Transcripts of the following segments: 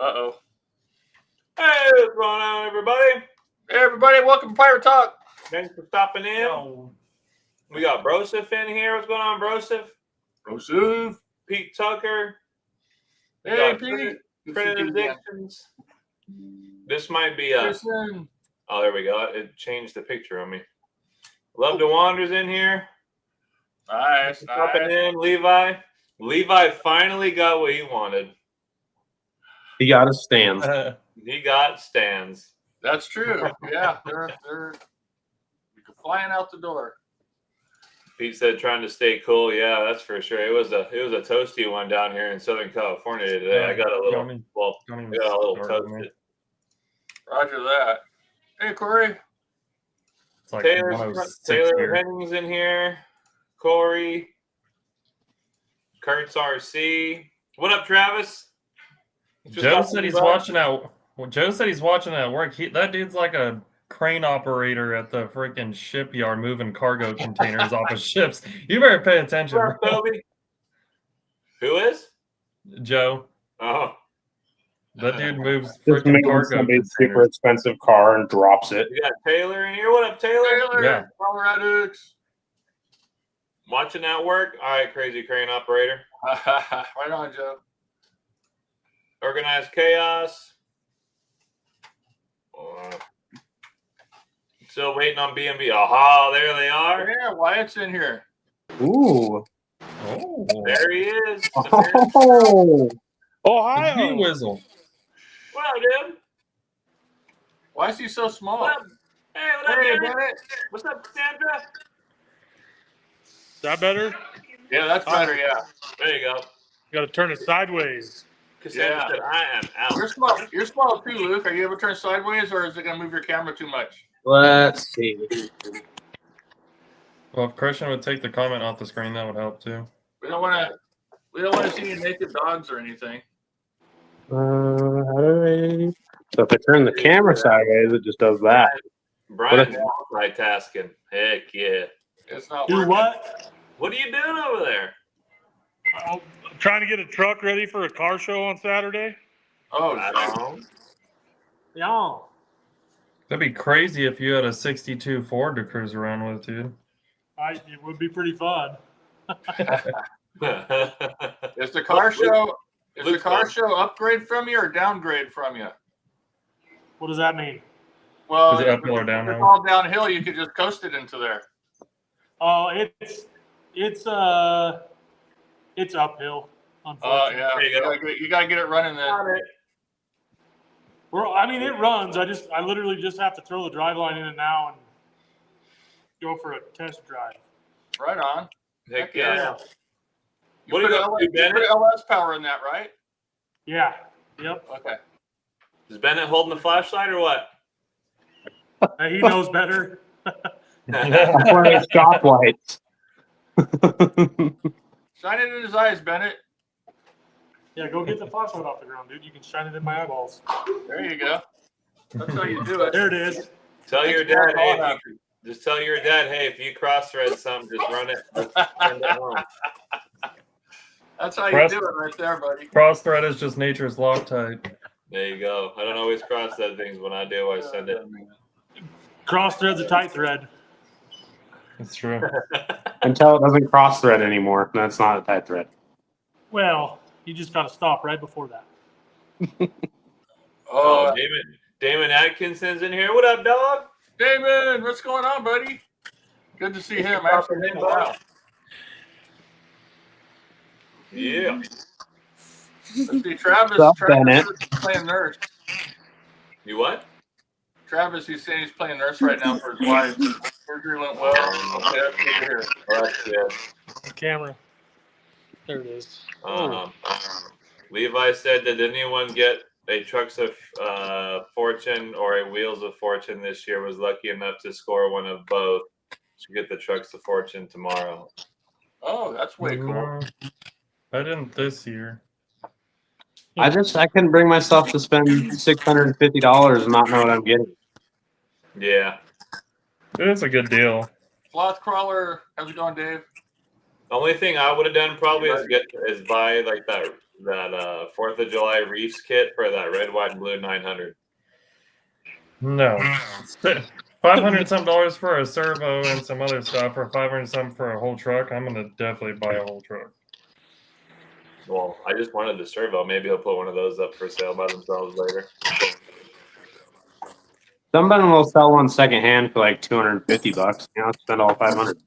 Uh-oh. Hey, what's going on, everybody? Hey, everybody. Welcome to Pirate Talk. Thanks for stopping in. Oh. We got Broseph in here. What's going on, Broseph? Broseph. Pete Tucker. Hey, Pete. Predator Addictions. This might be oh, there we go. It changed the picture on me. Love to Wander's in here. Nice. Stopping in. Levi. Levi finally got what he wanted. He got his stands. He got stands. That's true. Yeah, they're flying out the door. Pete said trying to stay cool. Yeah, that's for sure. It was a toasty one down here in Southern California today. I got a little toasted. Roger that. Hey, Corey. It's like Taylor Henning's in here. Corey. Kurtz RC. What up, Travis? Joe said he's watching out. Well, Joe said he's watching at work. That dude's like a crane operator at the freaking shipyard moving cargo containers off of ships. You better pay attention. Who is? Joe. Oh. That dude moves Just freaking makes cargo somebody's containers. super expensive car and drops it. We got Taylor in here. What up, Taylor? Yeah. Colorado. Watching that work? All right, crazy crane operator. Right on, Joe. Organized chaos. Still waiting on B&B. Aha, there they are. Yeah, Wyatt's in here. Ooh. Oh. There he is. Oh. Ohio. Whizzle. What up, dude? Why is he so small? What up? Hey, what up, Hey, Janet? Janet. What's up, Sandra? Is that better? Yeah, that's better, yeah. There you go. You got to turn it sideways. Cassandra said, I am out. You're small too, Luke. Are you able to turn sideways, or is it going to move your camera too much? Let's see. Well, if Christian would take the comment off the screen, that would help too. We don't want to see any naked dogs or anything. How do I? So if I turn the camera sideways, it just does that. Brian's multitasking. Heck yeah. It's not Do working. what? What are you doing over there? I'm trying to get a truck ready for a car show on Saturday. Oh, I don't know. Yeah. That'd be crazy if you had a 62 Ford to cruise around with, dude. It would be pretty fun. Is the car show? Is the car show upgrade from you or downgrade from you? What does that mean? Well, Is it if uphill or it's downhill? all downhill, you could just coast it into there. Oh, it's uphill. Oh Unfortunately. yeah, There you go. you gotta get it running then. I mean, it runs. I literally just have to throw the driveline in it now and go for a test drive. Right on. Heck yeah. You What do put you got to do, Bennett? LS power in that, right? Yeah. Yep. Okay. Is Bennett holding the flashlight or what? He knows better. That's why it's stoplights. Shine it in his eyes, Bennett. Yeah, go get the flashlight off the ground, dude. You can shine it in my eyeballs. There you go. That's how you do it. There it is. Tell your dad, hey, just tell your dad, hey, if you cross-thread something, just run it. Send it home. That's how you do it right there, buddy. Cross thread is just nature's Loctite. There you go. I don't always cross-thread things. When I do, I send it. Cross thread's a tight thread. It's true. Until it doesn't cross thread anymore. That's not a tight thread. Well, you just got to stop right before that. Oh, Damon Atkinson's in here. What up, dog? Damon, what's going on, buddy? Good to see him. I haven't seen him in a while. Yeah. Let's see, Travis Bennett. is playing nurse. You what? Travis, he's saying he's playing nurse right now for his wife. Surgery went well. Okay, that's good to hear. Oh, that's good. Camera. There it is. Levi said, did anyone get a Trucks of Fortune or a Wheels of Fortune this year? Was lucky enough to score one of both. Should get the Trucks of Fortune tomorrow. Oh, that's way cool. I didn't this year. I couldn't bring myself to spend $650 and not know what I'm getting. Yeah. It's a good deal. Sloth Crawler, how's it going, Dave? The only thing I would have done probably is buy like that that 4th of July Reefs kit for that red, white, and blue 900? No. $500 something for a servo and some other stuff, or $500 something for a whole truck. I'm gonna definitely buy a whole truck. Well, I just wanted the servo. Maybe he'll put one of those up for sale by themselves later. Somebody will sell one secondhand for like $250. Spend all 500.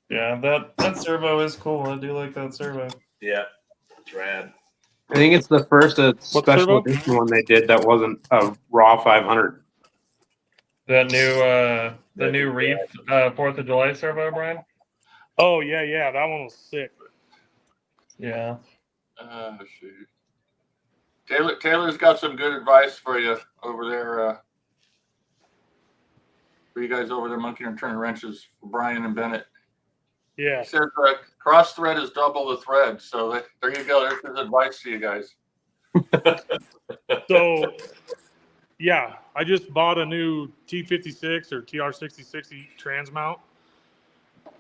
Yeah, that servo is cool. I do like that servo. Yeah, it's rad. I think it's the first special servo? edition one they did that wasn't a raw 500. That new Reef 4th of July servo, Brian. Oh yeah, that one was sick. Yeah. Shoot. Taylor's got some good advice for you over there. For you guys over there monkeying and turning wrenches, for Brian and Bennett. Yeah. He says cross thread is double the thread. So there you go. There's his advice to you guys. So, yeah, I just bought a new T56 or TR6060 trans mount,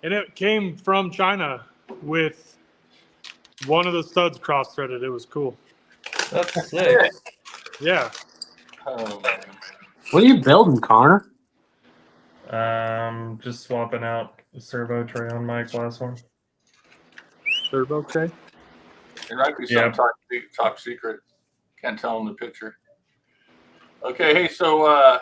and it came from China with one of the studs cross-threaded. It was cool. That's sick. Yeah. Oh, man. What are you building, Connor? Just swapping out the servo tray on my class one. Turbo tray? It might be some top secret. Can't tell in the picture. Okay, hey, so I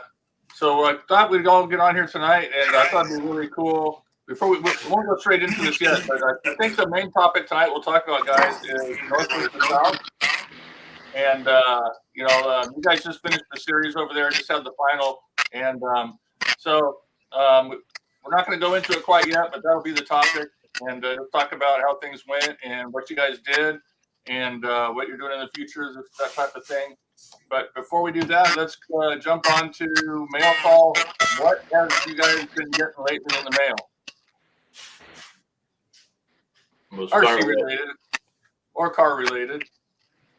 thought we'd all get on here tonight, and I thought it'd be really cool. Before we won't go straight into this yet, but I think the main topic tonight we'll talk about, guys, is North versus South. And you guys just finished the series over there, just had the final, and we're not going to go into it quite yet, but that'll be the topic, and we'll talk about how things went and what you guys did, and what you're doing in the future, that type of thing. But before we do that, let's jump on to mail call. What have you guys been getting lately in the mail? We'll RC related or car related.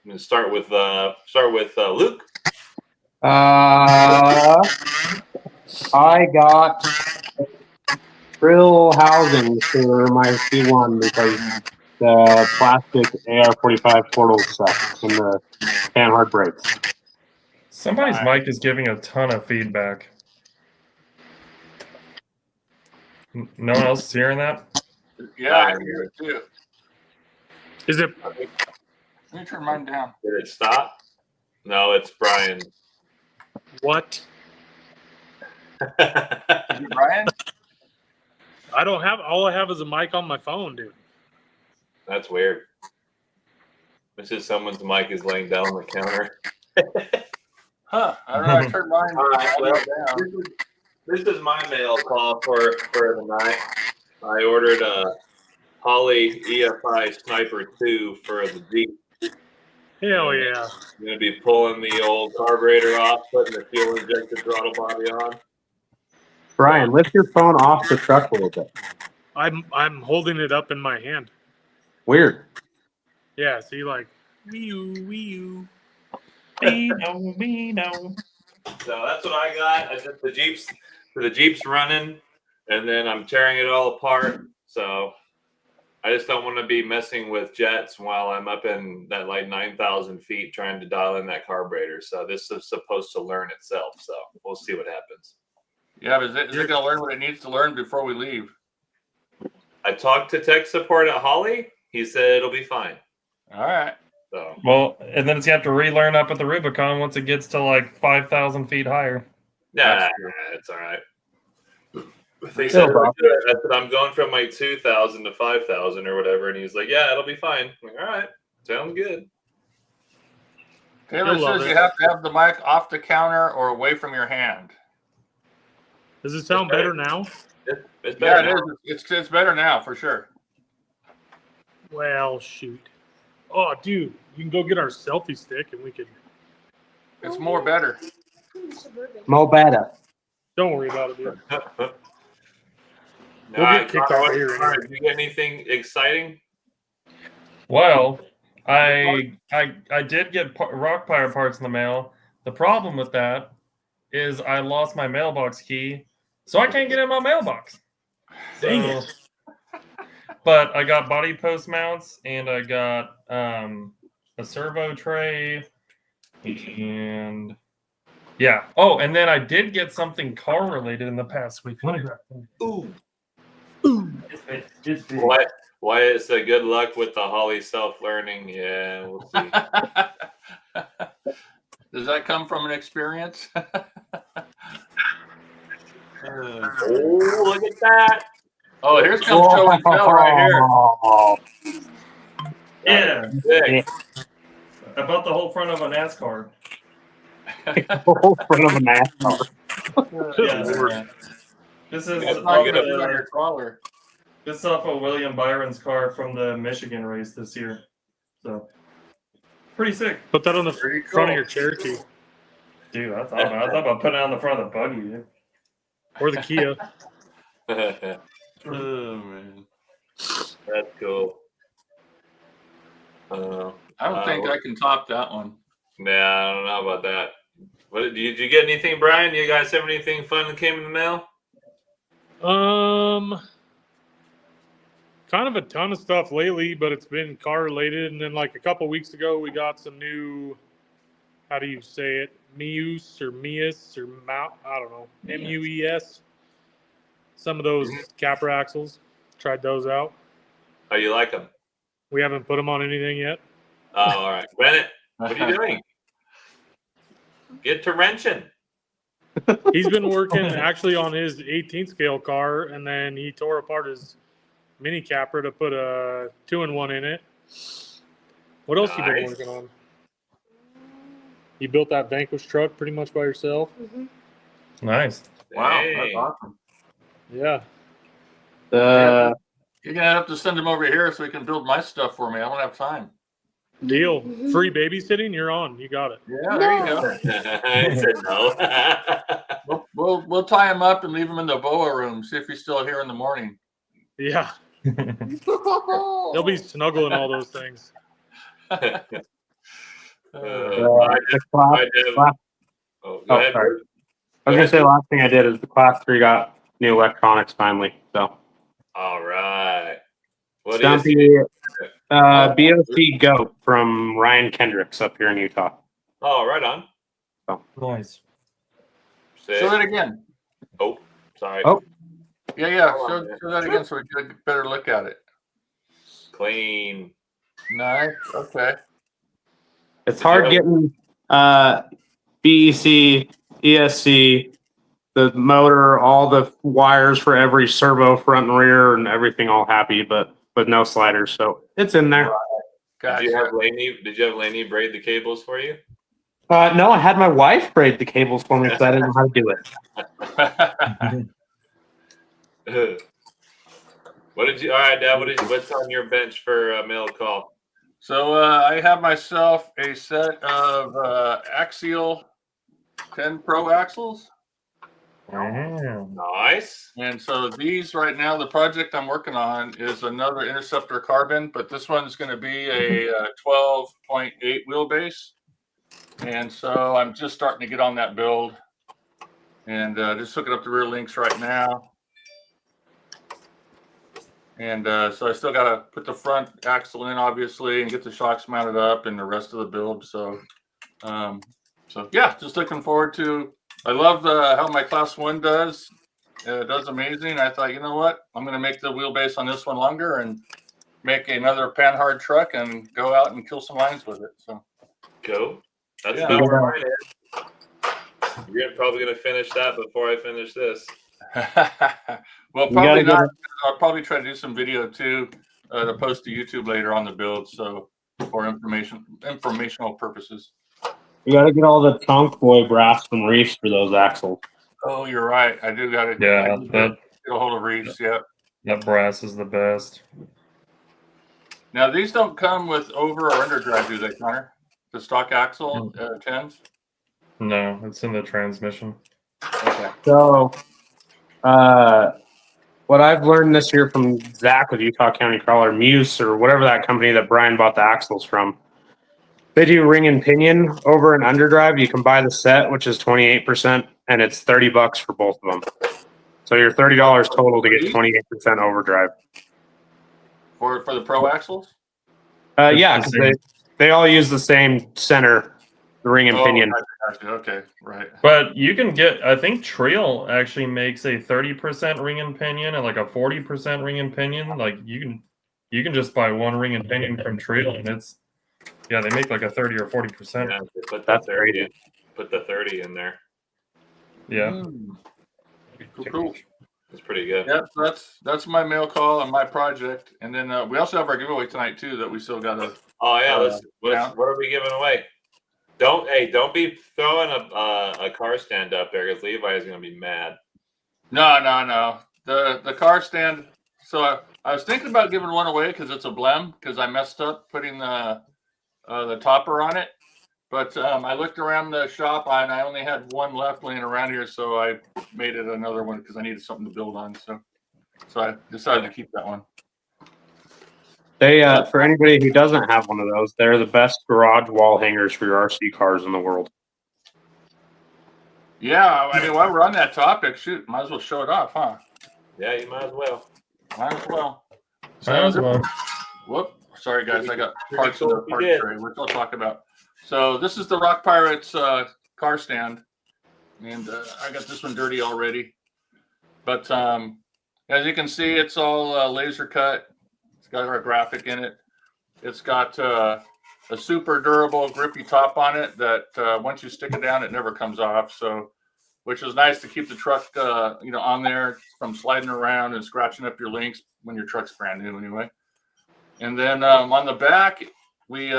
I'm gonna start with Luke. I got frill housing for my C1 because the plastic AR-45 portal stuff and the fan hard brakes. Somebody's mic is giving a ton of feedback. No one else is hearing that? Yeah, I can hear it too. Is it? Let me turn mine down. Did it stop? No, it's Brian. What? Is it Brian? I don't have, all I have is a mic on my phone, dude. That's weird. This is someone's mic is laying down on the counter. Huh? I don't know. I turned mine All right, well, down. this is my mail call for the night. I ordered a Holley EFI Sniper 2 for the Jeep. Hell yeah. I'm going to be pulling the old carburetor off, putting the fuel injected throttle body on. Brian, lift your phone off the truck a little bit. I'm holding it up in my hand. Weird. Yeah, see, like, wee-oo. No. So that's what I got. I just the Jeep's running, and then I'm tearing it all apart. So I just don't want to be messing with jets while I'm up in that like 9,000 feet trying to dial in that carburetor. So this is supposed to learn itself. So we'll see what happens. Yeah, but is it going to learn what it needs to learn before we leave? I talked to tech support at Holley. He said it'll be fine. All right. So Well, and then it's you have to relearn up at the Rubicon once it gets to like 5,000 feet higher. yeah, it's all right. They said Still, I said I'm going from like 2,000 to 5,000 or whatever, and he's like, "Yeah, it'll be fine." I'm like, all right, sounds good. Taylor says you have to have the mic off the counter or away from your hand. Does it sound better now? It's Yeah, better. it is. It's better now for sure. Well, shoot. Oh, dude, you can go get our selfie stick and we could. It's more better. Mo better. Don't worry about it, dude. All right, kicked Connor, off here. Did you get anything exciting? Well, I did get rock pyre parts in the mail. The problem with that is I lost my mailbox key, so I can't get in my mailbox. Dang So it. but I got body post mounts and I got a servo tray and yeah. Oh, and then I did get something car related in the past week. Ooh. It's big. Why is a good luck with the Holly self-learning? Yeah, we'll see. Does that come from an experience? Oh, look at that. Oh, here's comes show and tell right here. Yeah. Big. I bought the whole front of a NASCAR. The whole front of a NASCAR. Yeah. This is That's off not gonna put on your of, crawler. this is off of William Byron's car from the Michigan race this year. So pretty sick. Put that on the Pretty front cool. of your Cherokee Dude, I thought about putting it on the front of the buggy, dude. or the Kia. Oh man, That's cool. I don't think I can top that one. Nah, I don't know about that. What did you get anything, Brian? You guys have anything fun that came in the mail? Kind of a ton of stuff lately, but it's been car related. And then like a couple weeks ago, we got some new, how do you say it? Mius or Mius or Mount, I don't know, MUES. Some of those capper axles. Tried those out. Oh, you like them? We haven't put them on anything yet. Oh, all right. Bennett, what are you doing? Get to wrenching. He's been working actually on his 18 scale car, and then he tore apart his mini capper to put a 2-in-1 in it. What else you been Nice. working on? You built that Vanquish truck pretty much by yourself? Nice. Wow, Dang. that's awesome. Yeah. You're gonna have to send him over here so he can build my stuff for me. I don't have time. Deal. Free babysitting, you're on. You got it. Yeah, there you go. I said no. We'll tie him up and leave him in the boa room. See if he's still here in the morning. Yeah. They'll be snuggling all those things. My The class, Oh, go Oh, ahead. sorry. I was gonna say the last thing I did is the class 3 got new electronics finally. So All right. What do you Stumpy, BOC Goat from Ryan Kendricks up here in Utah. Oh, right on. Nice. Sick. Show that again. Oh, sorry. Oh. Yeah. Hold on, Show that again so we get a better look at it. Clean. Nice. Okay. It's hard getting BEC, ESC, the motor, all the wires for every servo, front and rear, and everything all happy, but no sliders. So it's in there. Gotcha. Did you have Lainey braid the cables for you? No, I had my wife braid the cables for me because I didn't know how to do it. What did you? All right, Dad. What's on your bench for mail call? So I have myself a set of Axial 10 Pro axles. Damn. Nice. And so these right now, the project I'm working on is another Interceptor carbon, but this one's going to be a 12.8 wheelbase. And so I'm just starting to get on that build and just hooking up the rear links right now. And so I still got to put the front axle in, obviously, and get the shocks mounted up and the rest of the build. So, yeah, just looking forward to. I love how my Class 1 does. It does amazing. I thought, you know what? I'm going to make the wheelbase on this one longer and make another Panhard truck and go out and kill some lines with it. So, Cool. That's Yeah. about where mine is. You're probably going to finish that before I finish this. well, probably not. I'll probably try to do some video too to post to YouTube later on the build. So for informational purposes. You got to get all the trunk boy brass from Reefs for those axles. Oh, you're right. I do got to Yeah, get a hold of Reefs. Yeah. that brass is the best. Now these don't come with over or under drive, do they, Connor? The stock axle 10s. No, it's in the transmission. Okay. So, what I've learned this year from Zach with Utah County Crawler, Muse, or whatever that company that Brian bought the axles from, they do ring and pinion over and underdrive. You can buy the set, which is 28%, and it's $30 for both of them. So you're $30 total to get 28% overdrive. for the pro axles. Yeah, because they all use the same center, the ring and pinion. Gotcha. Okay, right. But you can get, I think Trail actually makes a 30% ring and pinion and like a 40% ring and pinion. Like you can just buy one ring and pinion from Trail, and it's they make like a 30 or 40%. Yeah, put the 30 in. Put the 30 in there. Yeah. Cool. It's pretty good. Yep, that's my mail call and my project. And then we also have our giveaway tonight too that we still got to. Oh yeah, what are we giving away? Don't be throwing a car stand up there because Levi is gonna be mad. No. The car stand. So I was thinking about giving one away because it's a blem because I messed up putting the topper on it. But I looked around the shop and I only had one left laying around here, so I made it another one because I needed something to build on. So I decided to keep that one. They for anybody who doesn't have one of those, they're the best garage wall hangers for your RC cars in the world. Yeah, I mean, while we're on that topic, shoot, might as well show it off, huh? Yeah, you might as well. Might as well. Whoop! Sorry, guys, I got parts of the part tray. We're still talking about. So this is the Rock Pirates car stand, and I got this one dirty already. But as you can see, it's all laser cut. It's got our graphic in it. It's got a super durable, grippy top on it that once you stick it down, it never comes off. So, which is nice to keep the truck, on there from sliding around and scratching up your links when your truck's brand new, anyway. And then on the back, we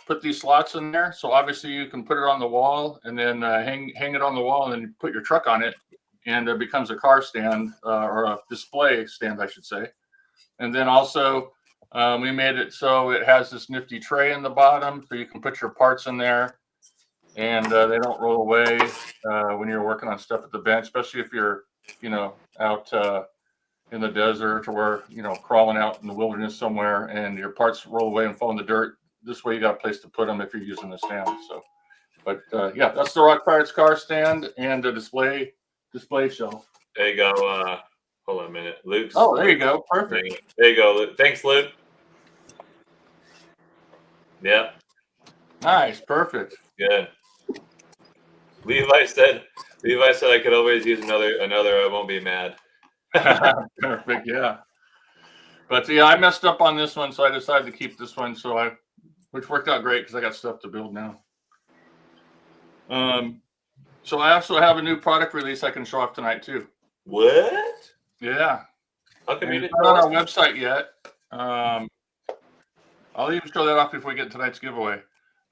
put these slots in there. So obviously you can put it on the wall and then hang it on the wall and then you put your truck on it, and it becomes a car stand or a display stand, I should say. And then also we made it so it has this nifty tray in the bottom so you can put your parts in there and they don't roll away when you're working on stuff at the bench, especially if you're, out in the desert or crawling out in the wilderness somewhere and your parts roll away and fall in the dirt. This way you got a place to put them if you're using the stand. So, but yeah, that's the Rock Pirates car stand and the display shelf. There you go. Hold on a minute, Luke. Oh, there you go. Perfect. There you go, Luke. Thanks, Luke. Yep. Nice. Perfect. Good. Levi said I could always use another. I won't be mad. Perfect. Yeah. But yeah, I messed up on this one, so I decided to keep this one. Which worked out great because I got stuff to build now. So I also have a new product release I can show off tonight too. What? Yeah. How come you It's didn't not on our website yet. I'll even show that off before we get tonight's giveaway.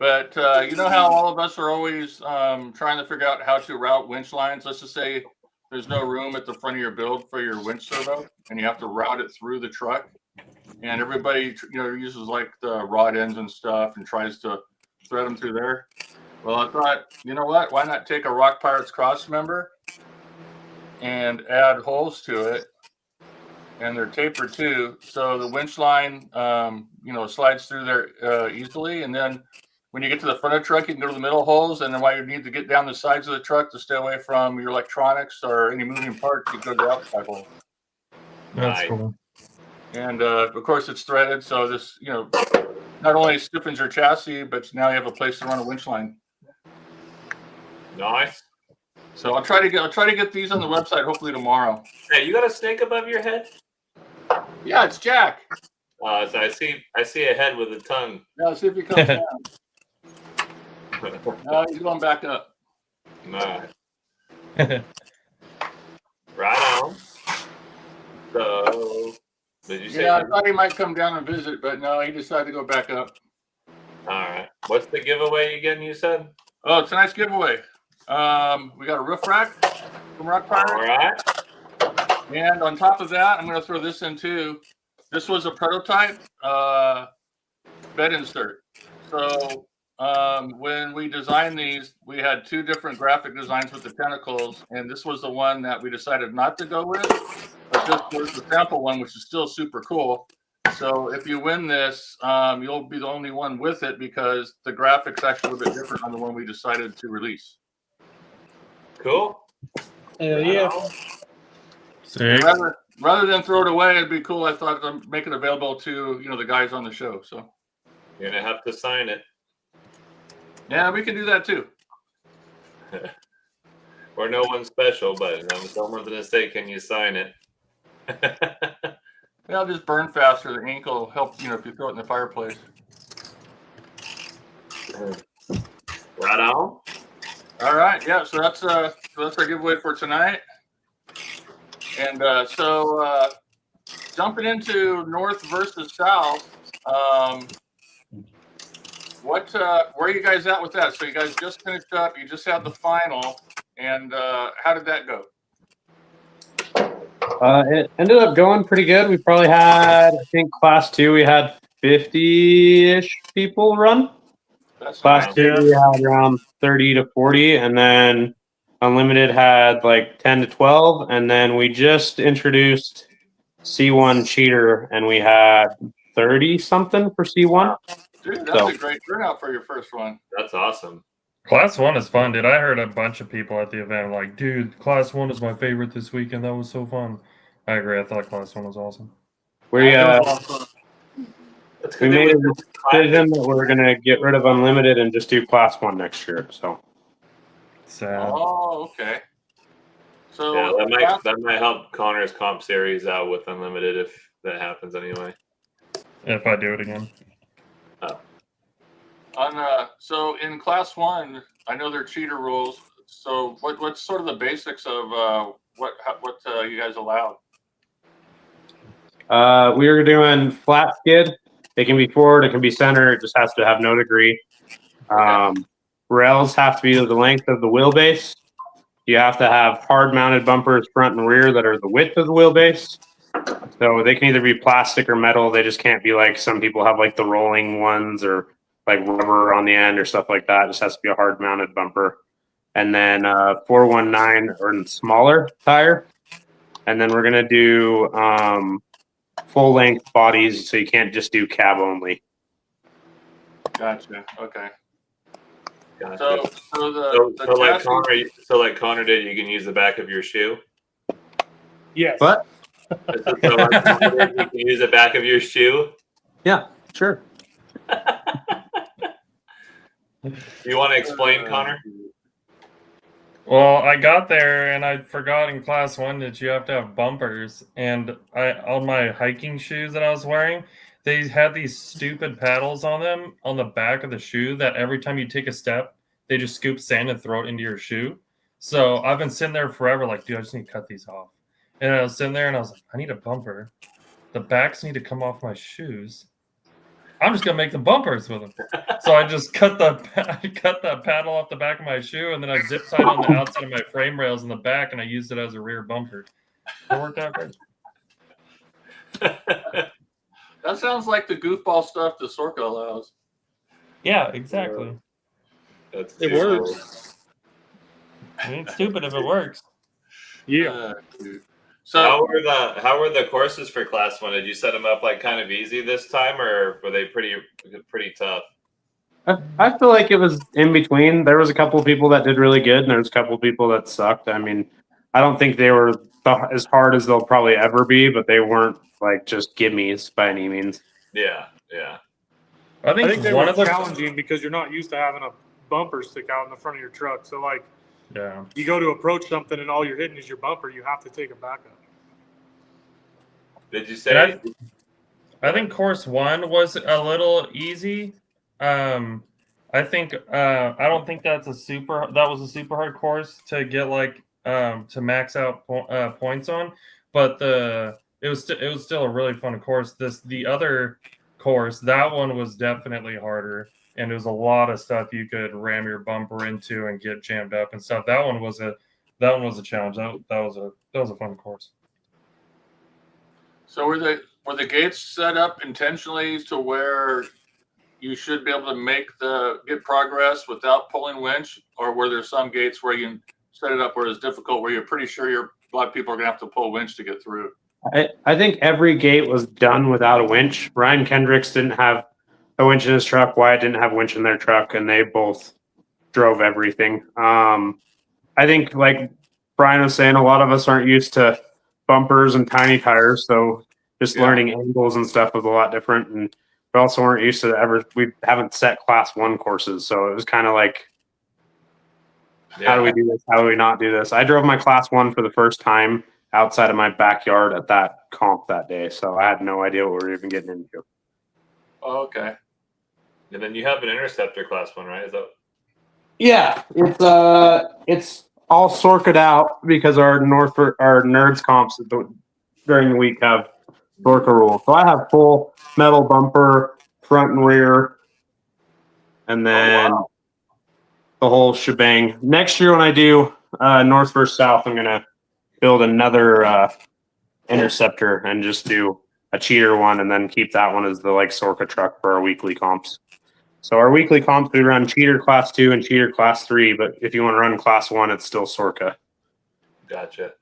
But you know how all of us are always trying to figure out how to route winch lines. Let's just say there's no room at the front of your build for your winch servo, and you have to route it through the truck. And everybody, uses like the rod ends and stuff and tries to thread them through there. Well, I thought, you know what? Why not take a Rock Pirates cross member and add holes to it, and they're tapered too, so the winch line, slides through there easily. And then when you get to the front of the truck, you can go to the middle holes, and then while you need to get down the sides of the truck to stay away from your electronics or any moving parts, you go to the outside hole. That's Nice. cool. And of course, it's threaded, so this, not only stiffens your chassis, but now you have a place to run a winch line. Nice. So I'll try to get these on the website hopefully tomorrow. Hey, you got a snake above your head? Yeah, it's Jack. So I see a head with a tongue. Now see if he comes down. No, he's going back up. Nice. Right on. So, did you say? Yeah, I thought he might come down and visit, but no, he decided to go back up. All right. What's the giveaway again? You said? Oh, it's a nice giveaway. We got a roof rack from Rock Pirates. All right. And on top of that, I'm going to throw this in too. This was a prototype bed insert. So when we designed these, we had two different graphic designs with the tentacles, and this was the one that we decided not to go with. But this was the sample one, which is still super cool. So if you win this, you'll be the only one with it because the graphics actually a little bit different on the one we decided to release. Cool. Yeah. Sick. Rather than throw it away, it'd be cool. I thought to make it available to the guys on the show. So You're gonna have to sign it. yeah, we can do that too. We're no one special, but someone's gonna say, "Can you sign it?" Yeah, I'll just burn faster. The ink will help. If you throw it in the fireplace. Right on. All right. Yeah. So that's our giveaway for tonight. And so jumping into North versus South, where are you guys at with that? So you guys just finished up. You just had the final, and how did that go? It ended up going pretty good. We probably had, I think, Class 2, we had 50-ish people run. That's Class nice. 2, we had around 30 to 40, and then Unlimited had like 10 to 12, and then we just introduced C1 Cheater, and we had 30-something for C1. Dude, that's a great turnout for your first one. That's awesome. Class 1 is fun, dude. I heard a bunch of people at the event like, dude, Class 1 is my favorite this weekend. That was so fun. I agree. I thought Class 1 was awesome. We made a decision that we're going to get rid of Unlimited and just do Class 1 next year. So Sad. Oh, okay. So yeah, that might help Connor's comp series out with Unlimited if that happens anyway. If I do it again. So in Class 1, I know there are cheater rules. So what's sort of the basics of what you guys allowed? We were doing flat skid. It can be forward, it can be center. It just has to have no degree. Rails have to be the length of the wheelbase. You have to have hard mounted bumpers front and rear that are the width of the wheelbase. So they can either be plastic or metal. They just can't be like some people have like the rolling ones or like rubber on the end or stuff like that. It just has to be a hard mounted bumper. And then 419 or smaller tire. And then we're going to do full length bodies. So you can't just do cab only. Gotcha. Okay. Gotcha. So like Connor did, you can use the back of your shoe. Yes. What? So like Connor did, you can use the back of your shoe. Yeah, sure. You want to explain, Connor? Well, I got there and I forgot in Class 1 that you have to have bumpers. And on my hiking shoes that I was wearing, they had these stupid paddles on them on the back of the shoe that every time you take a step, they just scoop sand and throw it into your shoe. So I've been sitting there forever like, dude, I just need to cut these off. And I was sitting there and I was like, I need a bumper. The backs need to come off my shoes. I'm just gonna make the bumpers with them. So I just cut the paddle off the back of my shoe, and then I zip tied on the outside of my frame rails in the back, and I used it as a rear bumper. It worked out great. that sounds like the goofball stuff the Sorka allows. Yeah, exactly. It works. It ain't stupid if it works. Yeah. So how were the courses for Class 1? Did you set them up like kind of easy this time, or were they pretty tough? I feel like it was in between. There was a couple of people that did really good, and there was a couple of people that sucked. I mean, I don't think they were as hard as they'll probably ever be, but they weren't like just gimmies by any means. Yeah. I think they one were of the challenging because you're not used to having a bumper stick out in the front of your truck. So like, yeah, you go to approach something and all you're hitting is your bumper. You have to take a backup. Did you say? I think course 1 was a little easy. I think I don't think that was a super hard course to get like to max out points on, but it was still a really fun course. The other course, that one was definitely harder, and it was a lot of stuff you could ram your bumper into and get jammed up and stuff. That one was a challenge. That was a fun course. So were the gates set up intentionally to where you should be able to get progress without pulling winch, or were there some gates where you set it up where it's difficult, where you're pretty sure a lot of people are gonna have to pull winch to get through? I think every gate was done without a winch. Ryan Kendricks didn't have a winch in his truck. Wyatt didn't have a winch in their truck, and they both drove everything. I think, like Brian was saying, a lot of us aren't used to bumpers and tiny tires, so just Yeah. learning angles and stuff was a lot different. And we also weren't used to we haven't set class 1 courses, so it was kind of like, how do we do this? How do we not do this? I drove my class 1 for the first time outside of my backyard at that comp that day, so I had no idea what we were even getting into. Oh, okay. And then you have an Interceptor class 1, right? Is that? Yeah, it's all sorted out because our nerds comps during the week have Sorka rules. So I have full metal bumper, front and rear, and then the whole shebang. Next year when I do north versus south, I'm gonna build another Interceptor and just do a cheater one, and then keep that one as the Sorka truck for our weekly comps. So our weekly comps, we run cheater class 2 and cheater class 3, but if you want to run class 1, it's still Sorka. Gotcha.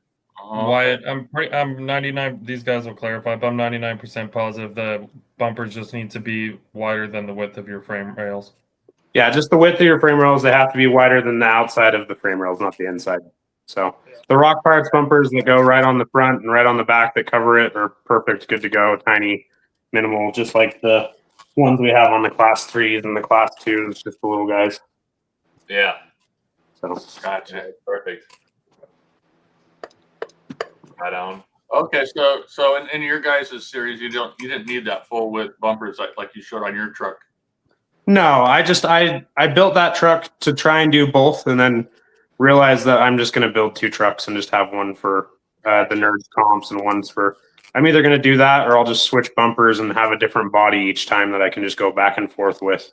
Wyatt, I'm 99. These guys will clarify, but I'm 99% positive the bumpers just need to be wider than the width of your frame rails. Yeah, just the width of your frame rails. They have to be wider than the outside of the frame rails, not the inside. So the Rock Pirates bumpers that go right on the front and right on the back that cover it are perfect, good to go, tiny, minimal, just like the ones we have on the class 3s and the class 2s, just the little guys. Yeah. So Gotcha. Perfect. Right on. Okay, so in your guys' series, you didn't need that full width bumpers like you showed on your truck. no, I built that truck to try and do both, and then realized that I'm just going to build 2 trucks and just have one for the nerds comps and one's for. I'm either going to do that or I'll just switch bumpers and have a different body each time that I can just go back and forth with.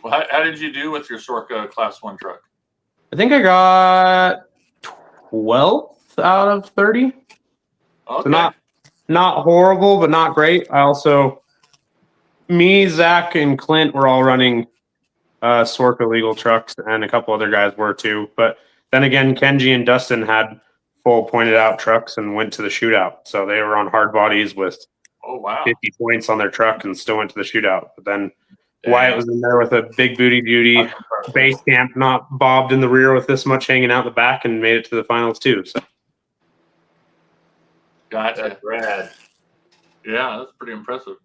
Well, how did you do with your Sorka class 1 truck? I think I got 12th out of 30. Okay. So not horrible, but not great. I also, me, Zach, and Clint were all running Sorka legal trucks, and a couple other guys were too. But then again, Kenji and Dustin had full pointed out trucks and went to the shootout. So they were on hard bodies with 50 points on their truck and still went to the shootout. But then Wyatt was in there with a big booty beauty base camp, not bobbed in the rear with this much hanging out the back, and made it to the finals too. So. Gotcha. That's rad. Yeah, that's pretty impressive.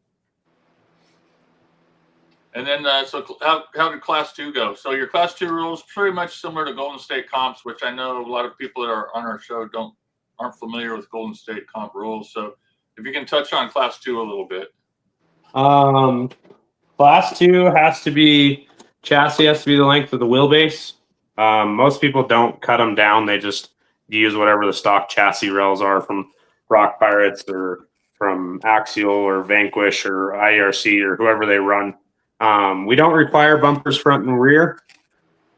And then, so how did class 2 go? So your class 2 rules pretty much similar to Golden State comps, which I know a lot of people that are on our show aren't familiar with Golden State comp rules. So if you can touch on class 2 a little bit. Class 2 has to be chassis has to be the length of the wheelbase. Most people don't cut them down; they just use whatever the stock chassis rails are from Rock Pirates or from Axial or Vanquish or IRC or whoever they run. We don't require bumpers front and rear.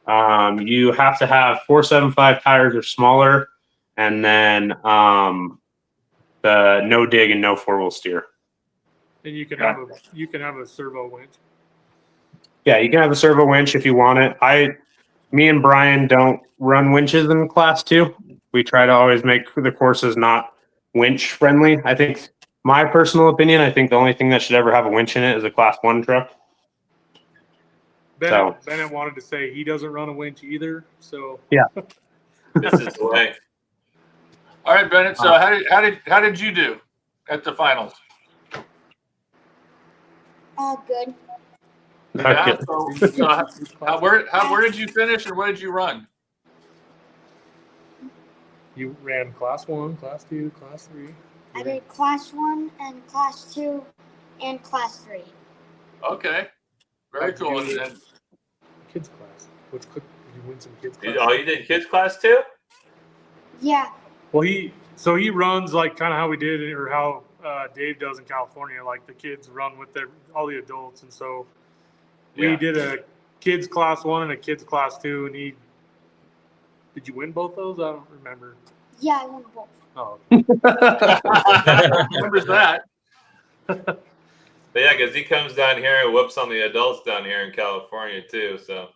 You have to have 475 tires or smaller, and then the no dig and no 4-wheel steer. And you can have a servo winch. Yeah, you can have a servo winch if you want it. Me and Brian don't run winches in class 2. We try to always make the courses not winch friendly. I think my personal opinion, I think the only thing that should ever have a winch in it is a class 1 truck. Bennett wanted to say he doesn't run a winch either. So yeah, this is the way. All right, Bennett. So how did you do at the finals? Good. Yeah, so where did you finish and what did you run? you ran class 1, class 2, class 3. I did class 1 and class 2 and class 3. Okay. Very cool. Kids class. Did you win some kids class? Oh, you did kids class 2? Yeah. Well, he runs like kind of how we did or how Dave does in California. Like the kids run with all the adults, and so we did a kids class 1 and a kids class 2. And did you win both those? I don't remember. Yeah, I won both. Oh. Remembers that. But yeah, because he comes down here and whoops on the adults down here in California too. So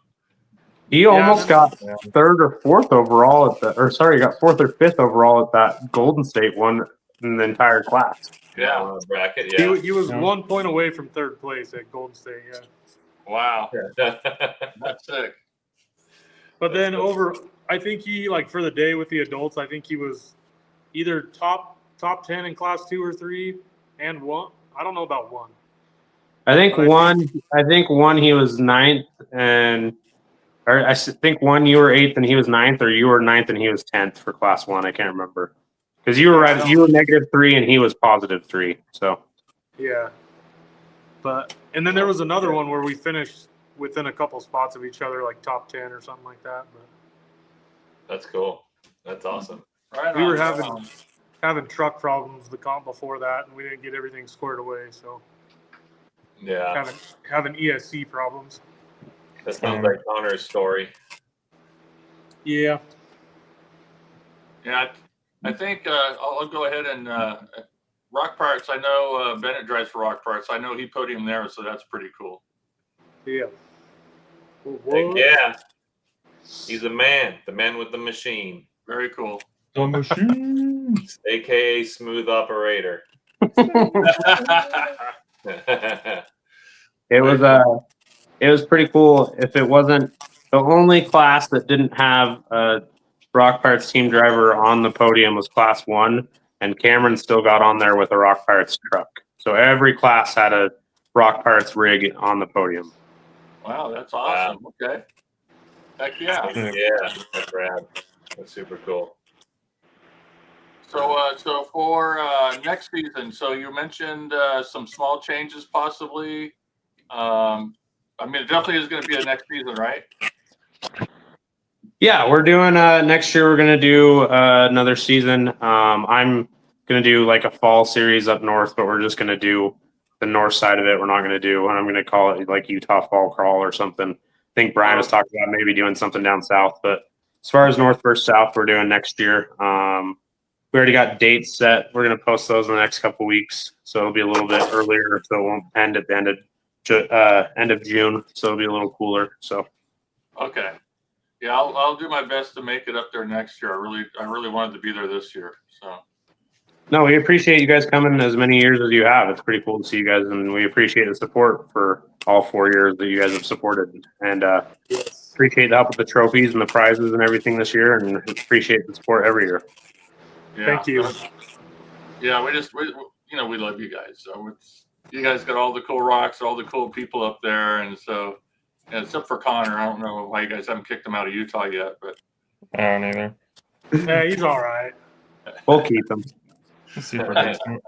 he almost got 3rd or 4th overall he got 4th or 5th overall at that Golden State one in the entire class. Yeah, bracket. Yeah, he was 1 point away from 3rd place at Golden State. Yeah. Wow, that's sick. But then I think he for the day with the adults, I think he was either top 10 in class 2 or 3 and 1. I don't know about 1. I think But one he was 9th, and or I think one you were 8th and he was 9th, or you were 9th and he was 10th for class 1. I can't remember because you were Yeah, right. You were -3 and he was +3. So Yeah. And then there was another one where we finished within a couple spots of each other, like top 10 or something like that. But That's cool. That's awesome. Right we on, were right on. having truck problems the comp before that, and we didn't get everything squared away. So Yeah, having ESC problems. that sounds like Connor's story. Yeah. Yeah, I think I'll go ahead and Rock Parts. I know Bennett drives for Rock Parts. I know he podiumed there, so that's pretty cool. Yeah. Heck yeah. He's a man, the man with the machine. Very cool. The machine. AKA smooth operator. it was pretty cool. If it wasn't the only class that didn't have a Rock Parts team driver on the podium was class 1, and Cameron still got on there with a Rock Parts truck. So every class had a Rock Parts rig on the podium. Wow, that's awesome. Wow. Okay. Heck yeah. Yeah, that's rad. That's super cool. So for next season, so you mentioned some small changes possibly. I mean, it definitely is going to be a next season, right? Yeah, we're doing next year. We're gonna do another season. I'm gonna do like a fall series up north, but we're just gonna do the north side of it. We're not gonna do, and I'm gonna call it like Utah Fall Crawl or something. I think Brian was talking about maybe doing something down south, but as far as north versus south, we're doing next year. We already got dates set. We're gonna post those in the next couple weeks, so it'll be a little bit earlier, so it won't end at the end of June, so it'll be a little cooler. So okay. Yeah, I'll do my best to make it up there next year. I really wanted to be there this year. So. No, we appreciate you guys coming as many years as you have. It's pretty cool to see you guys, and we appreciate the support for all 4 years that you guys have supported. And appreciate the help with the trophies and the prizes and everything this year, and appreciate the support every year. Yeah. Thank you. Yeah, we love you guys. So you guys got all the cool rocks, all the cool people up there, and so. Yeah, except for Connor, I don't know why you guys haven't kicked him out of Utah yet, but I don't either. Yeah, he's all right. We'll keep them. Super decent.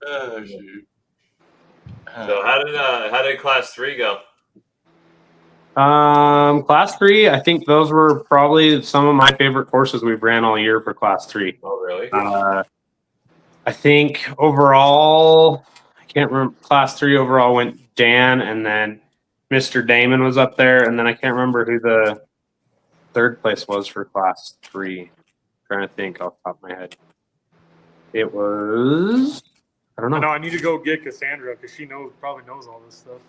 Oh shoot. So how did class 3 go? Class 3, I think those were probably some of my favorite courses we've ran all year for class 3. Oh, really? I think overall, I can't remember. Class 3 overall went Dan, and then Mr. Damon was up there, and then I can't remember who the third place was for class 3. I'm trying to think off the top of my head. It was, I don't know. No, I need to go get Cassandra because she probably knows all this stuff.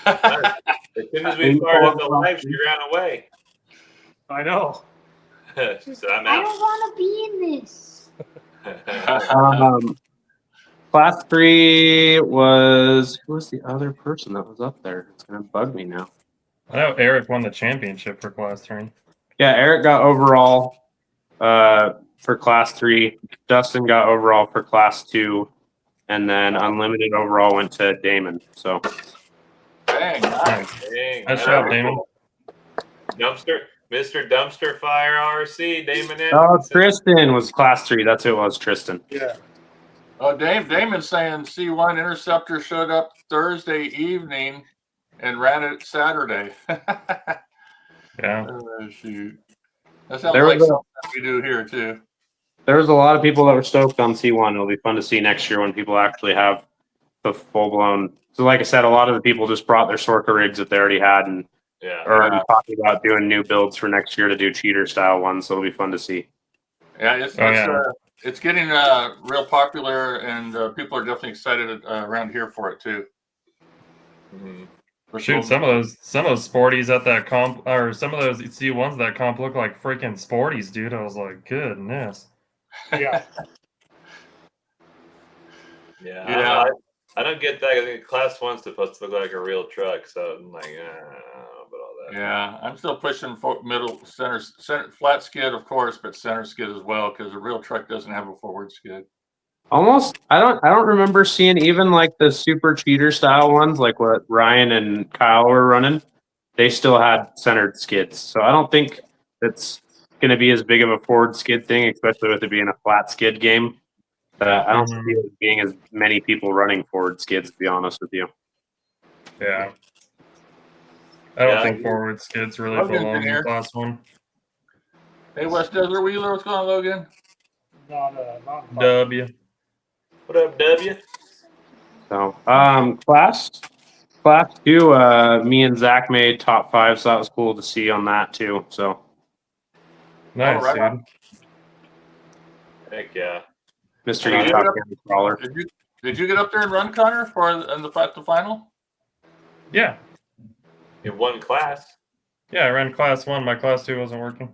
As soon as we fired up the live, she ran away. I know. She said, I'm I out. don't want to be in this. Class 3 was, who was the other person that was up there? It's going to bug me now. I know Eric won the championship for class 3. Yeah, Eric got overall for class 3. Dustin got overall for class 2. And then unlimited overall went to Damon. So, dang, Nice. Dang, Nice job, Damon. Mr. Dumpster Fire RC, Damon. oh, Tristan was class 3. That's who it was, Tristan. Yeah. Oh, Damon's saying C1 Interceptor showed up Thursday evening and ran it Saturday. Yeah. Oh, shoot. That sounds There like was a- something we do here too. There was a lot of people that were stoked on C1. It'll be fun to see next year when people actually have the full-blown. So like I said, a lot of the people just brought their Sorka rigs that they already had and Yeah. are already talking about doing new builds for next year to do cheater-style ones. So it'll be fun to see. Yeah, yeah. It's getting real popular, and people are definitely excited around here for it too. Mhm. Shoot, some of those sporties at that comp, or some of those C1s that comp look like freaking sporties, dude. I was like, goodness. Yeah. Yeah. I don't get that. I think class 1's supposed to look like a real truck, so I'm like, I don't know about all Yeah, I'm still pushing for middle center flat skid, of course, but center skid as well because the real truck doesn't have a forward skid. Almost, I don't remember seeing even like the super cheater style ones, like what Ryan and Kyle were running. They still had centered skids, so I don't think it's going to be as big of a forward skid thing, especially with it being a flat skid game. I don't see it being as many people running forward skids, to be honest with you. Yeah. I don't think forward skids really belong in class 1. Hey, West Desert Wheeler, what's going on, Logan? Not W. What up, W? So, class 2, me and Zach made top 5, so that was cool to see on that too. So Nice, right dude. Heck yeah. Mr. Utah County Crawler. Did you get up there and run, Connor, for the final? Yeah. In one class. Yeah, I ran class 1. My class 2 wasn't working.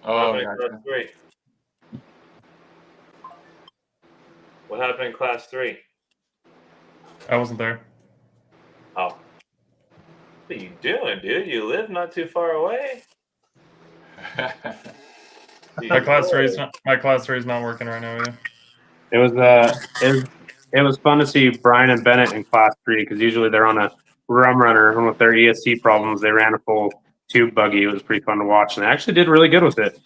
Oh, yeah. class 3. What happened in class 3? I wasn't there. Oh. What are you doing, dude? You live not too far away. My class 3 is not working right now either. It was fun to see Brian and Bennett in class 3 because usually they're on a rum runner, and with their ESC problems, they ran a full tube buggy. It was pretty fun to watch, and they actually did really good with it.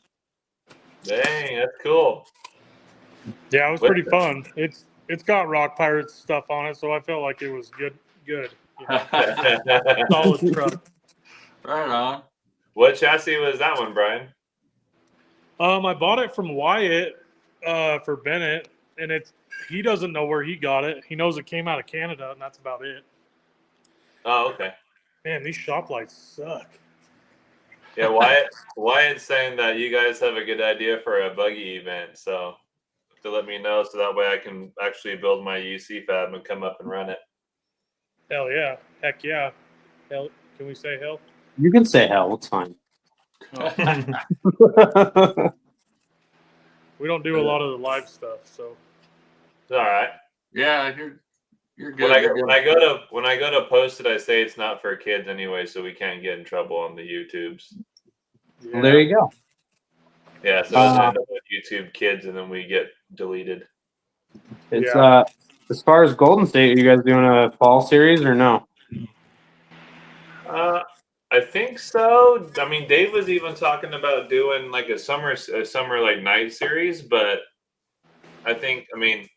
Dang, that's cool. Yeah, it was pretty fun. It's got Rock Pirates stuff on it, so I felt like it was good. You know, solid truck. Right on. What chassis was that one, Brian? I bought it from Wyatt for Bennett, and he doesn't know where he got it. He knows it came out of Canada, and that's about it. Oh, okay. Man, these shop lights suck. Yeah, Wyatt's saying that you guys have a good idea for a buggy event, so to let me know so that way I can actually build my UC fab and come up and run it. Hell yeah. Heck yeah. Hell, can we say hell? You can say hell, it's fine. We don't do a lot of the live stuff, so. It's all right. Yeah, you're good. When I go to post it, I say it's not for kids anyway, so we can't get in trouble on the YouTubes. Well, there you go. Yeah, so it's end up with YouTube Kids, and then we get deleted. It's as far as Golden State, are you guys doing a fall series or no? I think so. I mean, Dave was even talking about doing like a summer like night series, but I mean,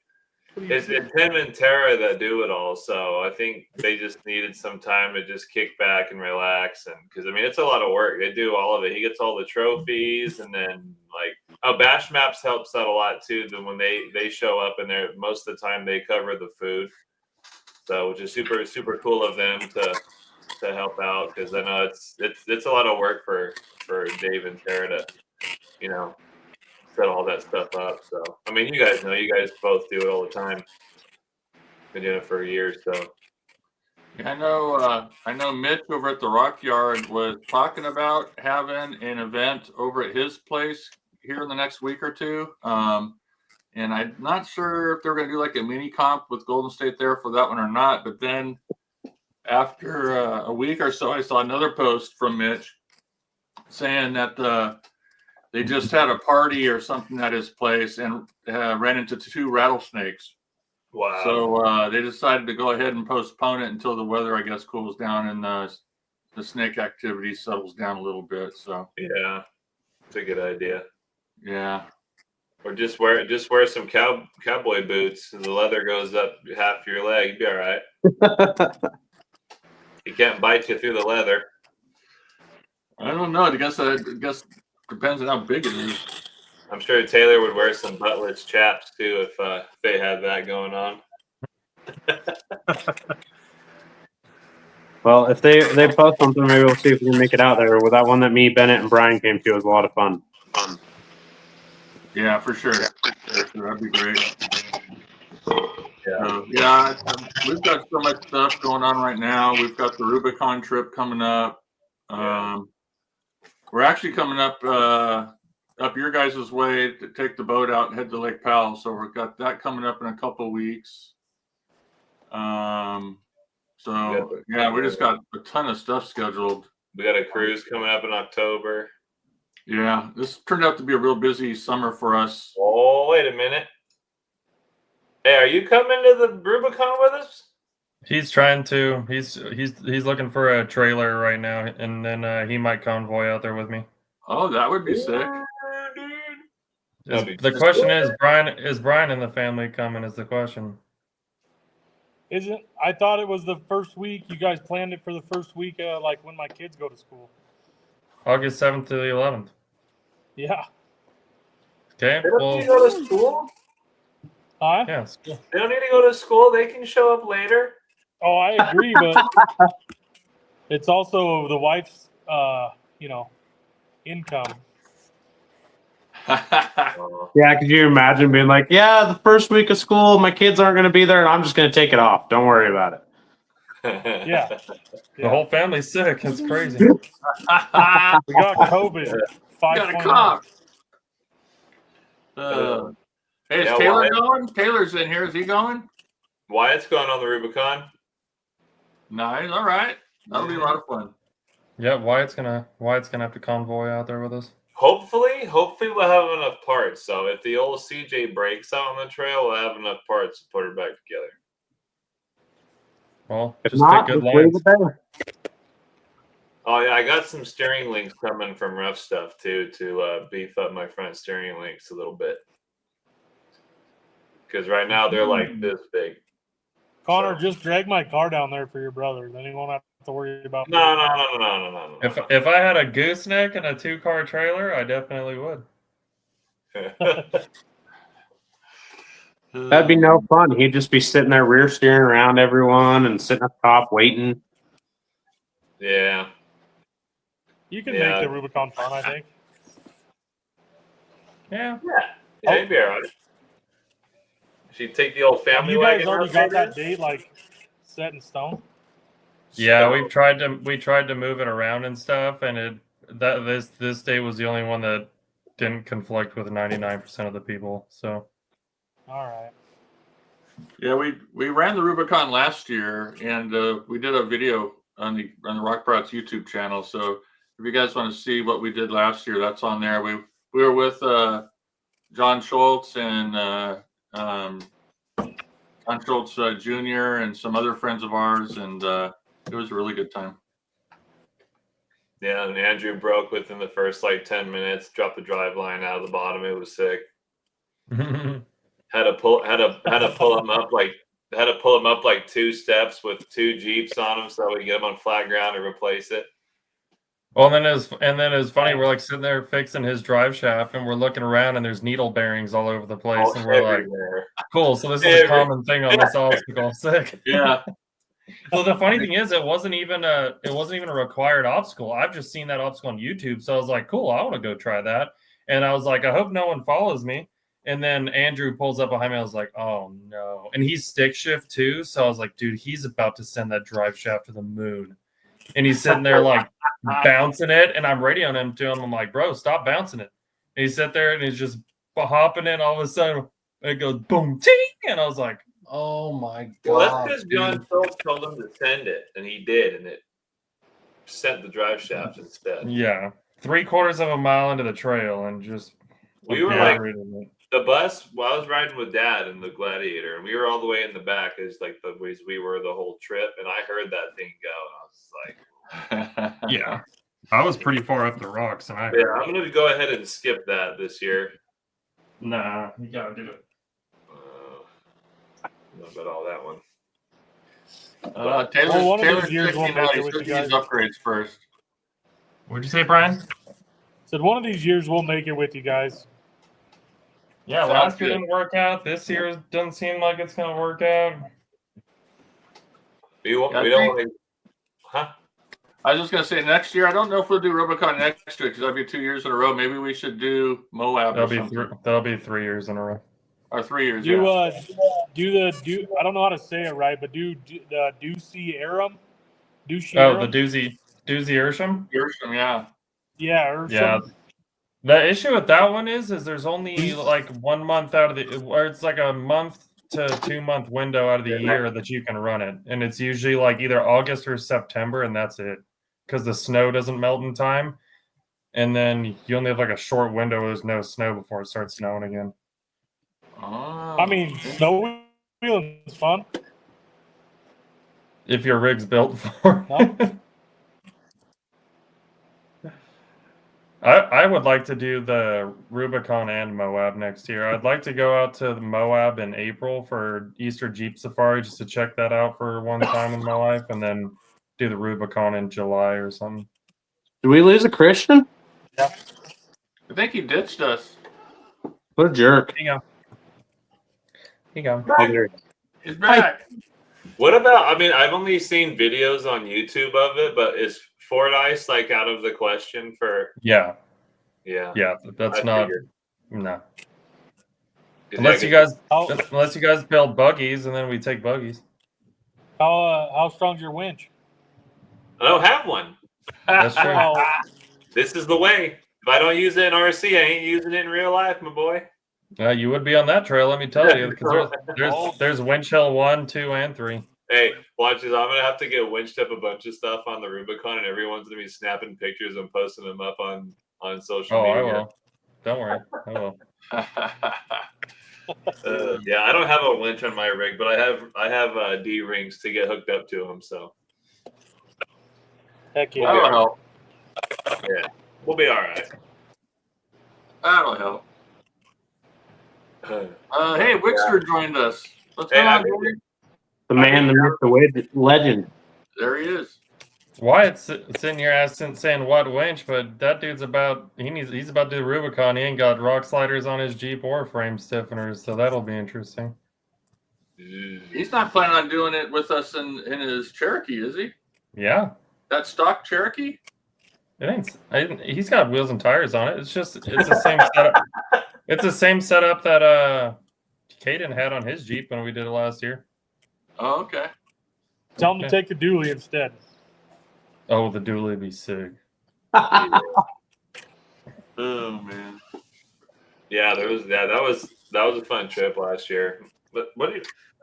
it's him and Tara that do it all. So I think they just needed some time to just kick back and relax, and because I mean, it's a lot of work. They do all of it. He gets all the trophies, and then Bash Maps helps out a lot too. Then when they show up, and they're most of the time they cover the food, so which is super cool of them to help out, because I know it's a lot of work for Dave and Tara to, you know, set all that stuff up. So I mean, you guys both do it all the time. Been doing it for years, so. Yeah, I know Mitch over at the Rock Yard was talking about having an event over at his place here in the next week or two. And I'm not sure if they're going to do like a mini comp with Golden State there for that one or not. But then after a week or so, I saw another post from Mitch saying that they just had a party or something at his place and ran into 2 rattlesnakes. Wow. So they decided to go ahead and postpone it until the weather, I guess, cools down and the snake activity settles down a little bit. So yeah, it's a good idea. Yeah. Or just wear some cowboy boots, and the leather goes up half your leg. You'd be all right. He can't bite you through the leather. I don't know. I guess depends on how big it is. I'm sure Taylor would wear some buttless chaps too if they had that going on. Well, if they post something, maybe we'll see if we can make it out there. With that one that me, Bennett, and Brian came to was a lot of fun. Yeah, for sure. That'd be great. Yeah. We've got so much stuff going on right now. We've got the Rubicon trip coming up. We're actually coming up your guys' way to take the boat out and head to Lake Powell. So we've got that coming up in a couple of weeks. We just got a ton of stuff scheduled. We got a cruise coming up in October. Yeah, this turned out to be a real busy summer for us. Oh, wait a minute. Hey, are you coming to the Rubicon with us? He's trying to. He's looking for a trailer right now, and then he might convoy out there with me. Oh, that would be sick. The question is, Brian and the family coming? Is the question. Isn't I thought it was the first week. You guys planned it for the first week, like when my kids go to school. August 7th to the 11th. Yeah. Okay. They don't need to go to school. Huh? Yeah. School. They don't need to go to school. They can show up later. Oh, I agree, but it's also the wife's, income. Yeah, could you imagine being like, yeah, the first week of school, my kids aren't going to be there, and I'm just going to take it off. Don't worry about it. Yeah. The whole family's sick. It's crazy. We got COVID. Got a cough. Hey, is Yeah, Taylor Wyatt. going? Taylor's in here. Is he going? Wyatt's going on the Rubicon. Nice. All right. That'll be a lot of fun. Yeah, Wyatt's gonna have to convoy out there with us. Hopefully we'll have enough parts. So if the old CJ breaks out on the trail, we'll have enough parts to put her back together. Well, If just not, pick good just leave lines. it there. Oh yeah, I got some steering links coming from Rough Stuff too to beef up my front steering links a little bit. Because right now they're like this big. Connor, So- just drag my car down there for your brother. Then you won't have to worry about. No. If I had a gooseneck and a 2-car trailer, I definitely would. That'd be no fun. He'd just be sitting there rear steering around everyone and sitting up top waiting. Yeah. You can Yeah. make the Rubicon fun, I think. Yeah. Yeah, it'd be all right. She'd take the old Have family you guys wagon. already out got there, that date like set in stone? Yeah, So- we tried to move it around and stuff, and this day was the only one that didn't conflict with 99% of the people. So All right. Yeah, we ran the Rubicon last year, and we did a video on the Rock Brats YouTube channel. So if you guys want to see what we did last year, that's on there. We were with John Schultz and John Schultz Jr. and some other friends of ours, and it was a really good time. Yeah, and Andrew broke within the first like 10 minutes, dropped the drive line out of the bottom. It was sick. Had to pull him up like 2 steps with 2 Jeeps on him so we get him on flat ground and replace it. Well, then it was funny. We're like sitting there fixing his drive shaft, and we're looking around, and there's needle bearings all over the place, and we're like, Everywhere. "Cool." So this is a common thing on this obstacle. Sick. Yeah. So the funny thing is, it wasn't even a required obstacle. I've just seen that obstacle on YouTube, so I was like, "Cool, I want to go try that." And I was like, "I hope no one follows me." And then Andrew pulls up behind me. I was like, "Oh no!" And he's stick shift too, so I was like, "Dude, he's about to send that drive shaft to the moon." And he's sitting there like bouncing it, and I'm radioing him to him. I'm like, "Bro, stop bouncing it." And he's sitting there and he's just hopping it. All of a sudden, it goes boom, ting, and I was like, "Oh my god!" Well, that's because John Schultz told him to send it, and he did, and it sent the drive shaft instead. Yeah, 3/4 of a mile into the trail, and just We were like obliterated it. the bus. Well, I was riding with Dad in the Gladiator, and we were all the way in the back, as like the ways we were the whole trip. And I heard that thing go, and I was like, Yeah, I was pretty far up the rocks, and "Yeah, I'm gonna go ahead and skip that this year." Nah, you gotta do it. Not about all that one. Taylor's, one of Taylor's these years checking we'll it make out. it He's with going you to use guys. upgrades first. What'd you say, Brian? Said one of these years we'll make it with you guys. Yeah, Sounds last year good. didn't work out. This year doesn't seem like it's gonna work out. We don't I want to. Huh? I was just going to say next year, I don't know if we'll do Rubicon next year because that'll be 2 years in a row. Maybe we should do Moab or something. That'll be 3 years in a row. Or 3 years. Do yeah. I don't know how to say it right, but do the Ducey Aram? Ducey Oh, Aram? the Doozy Ersham? Gershom, yeah. Yeah, or Yeah. The issue with that one is there's only like 1 month out of the, or it's like a month to 2 month window out of the year that you can run it, and it's usually like either August or September, and that's it. because the snow doesn't melt in time. And then you only have like a short window where there's no snow before it starts snowing again. Oh, I mean, snow wheeling is fun. If your rig's built for it. I would like to do the Rubicon and Moab next year. I'd like to go out to the Moab in April for Easter Jeep Safari just to check that out for one time in my life, and then do the Rubicon in July or something. Did we lose a Christian? I think he ditched us. What a jerk. Here you go. Oh, there. He's back. What about? I mean, I've only seen videos on YouTube of it, but is Ford Ice like out of the question for? Yeah, Yeah. that's I not. figured. No. Is Unless that you guys build buggies, and then we take buggies. How strong's your winch? I don't have one. That's true. Well, This is the way. If I don't use it in RC, I ain't using it in real life, my boy. You would be on that trail, let me tell you, because there's winch hill 1, 2, and 3. Hey, watch this. I'm gonna have to get winched up a bunch of stuff on the Rubicon, and everyone's gonna be snapping pictures and posting them up on social media. I will. Don't worry, I will. Yeah, I don't have a winch on my rig, but I have D rings to get hooked up to them. So heck yeah. That'll help. yeah, we'll be all right. That'll help. Hey, Wixter joined us. What's Hey, going on, I- Jordy? The man, the myth, the legend. There he is. Wyatt's sitting here saying what winch, but that dude's he's about to do Rubicon. He ain't got rock sliders on his Jeep or frame stiffeners, so that'll be interesting. He's not planning on doing it with us in his Cherokee, is he? Yeah. That stock Cherokee? It ain't. He's got wheels and tires on it. It's the same setup. It's the same setup that Caden had on his Jeep when we did it last year. Oh, okay. Tell him to take the dually instead. Oh, the dually would be sick. Oh man. Yeah, that was a fun trip last year. But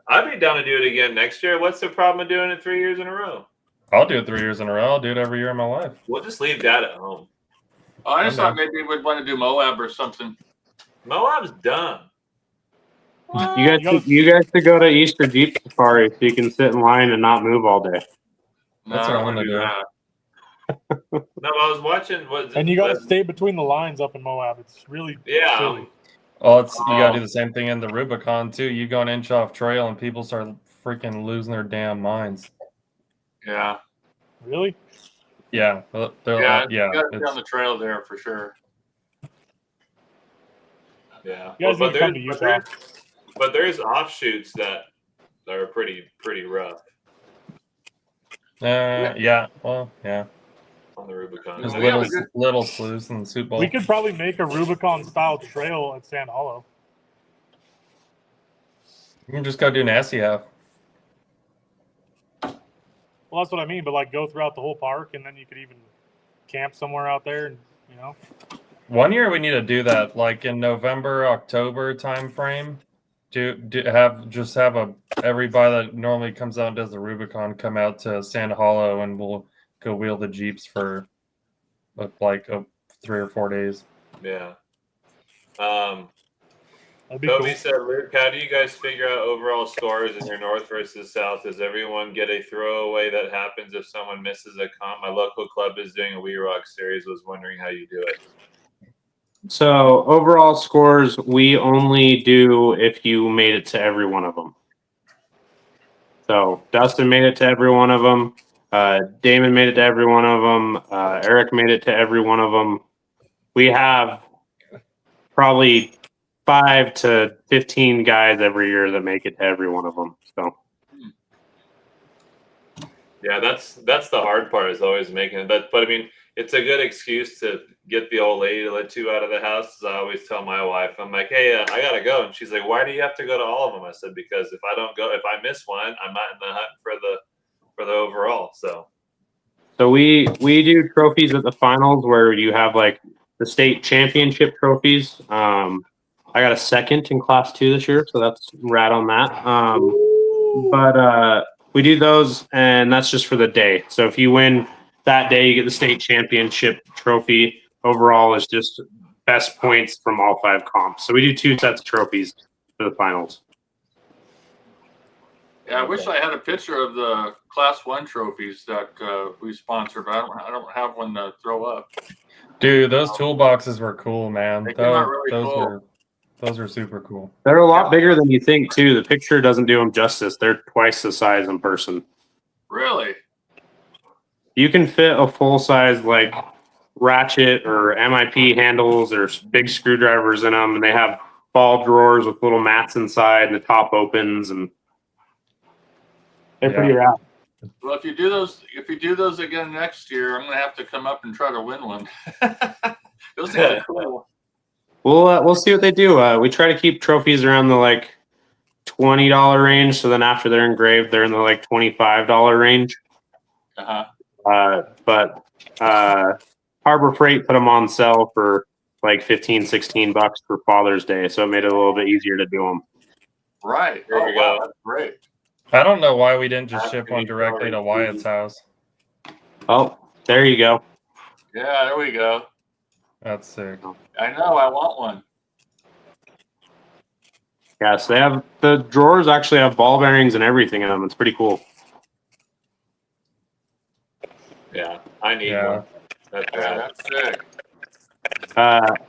I'd be down to do it again next year. What's the problem with doing it 3 years in a row? I'll do it 3 years in a row. I'll do it every year in my life. We'll just leave Dad at home. Oh, I just thought maybe we'd want to do Moab or something. Moab's done. You guys should go to Easter Jeep Safari so you can sit in line and not move all day. No, That's I what don't I'm want to do gonna that. No, I was watching. And you got to stay between the lines up in Moab. It's really silly. Oh, you gotta do the same thing in the Rubicon too. You go an inch off trail and people start freaking losing their damn minds. Yeah. Really? Yeah, You gotta be on it's- the trail there for sure. Yeah, You guys need to come to Utah. but there's offshoots that are pretty rough yeah. Well, yeah. on the Rubicon. There's Yeah, little sloughs in the Soup Bowl. We could probably make a Rubicon style trail at Sand Hollow. You can just go do Nasty Half. Well, that's what I mean. But like, go throughout the whole park, and then you could even camp somewhere out there, and you know. One year we need to do that, like in November, October time frame. Have everybody that normally comes out and does the Rubicon come out to Sand Hollow, and we'll go wheel the Jeeps for like 3 or 4 days. Yeah. That'd be Toby cool. said, Luke, how do you guys figure out overall scores in your north versus south? Does everyone get a throwaway that happens if someone misses a comp? My local club is doing a We Rock series. Was wondering how you do it. So overall scores, we only do if you made it to every one of them. So Dustin made it to every one of them. Damon made it to every one of them. Eric made it to every one of them. We have probably 5 to 15 guys every year that make it to every one of them. So Yeah, that's the hard part is always making it. But I mean, it's a good excuse to get the old lady to let you out of the house. I always tell my wife, I'm like, hey, I gotta go, and she's like, why do you have to go to all of them? I said, because if I miss one, I'm not in the hunt for the overall. So we do trophies at the finals where you have like the state championship trophies. I got a second in class 2 this year, so that's rad on that. But we do those, and that's just for the day. So if you win that day you get the state championship trophy. Overall is just best points from all 5 comps. So we do 2 sets of trophies for the finals. Yeah, I wish I had a picture of the Class 1 trophies that we sponsored, but I don't have one to throw up. Dude, those toolboxes were cool, man. They came out really cool. Those are super cool. They're a lot bigger than you think, too. The picture doesn't do them justice. They're twice the size in person. Really? You can fit a full-size, like, ratchet or MIP handles or big screwdrivers in them, and they have ball drawers with little mats inside, and the top opens, and they're pretty rad. Well, if you do those again next year, I'm gonna have to come up and try to win one. Those things are cool. We'll see what they do. We try to keep trophies around the like $20 range. So then after they're engraved, they're in the like $25 range. But Harbor Freight put them on sale for like $15-16 for Father's Day, so it made it a little bit easier to do them. Right. There you wow, go. that's great. I don't know why we didn't just ship one directly to Wyatt's house. Oh, there you go. Yeah, there we go. That's sick. I know. I want one. Yeah, so they have the drawers actually have ball bearings and everything in them. It's pretty cool. Yeah, I need Yeah. one. That's Yeah, rad. that's sick.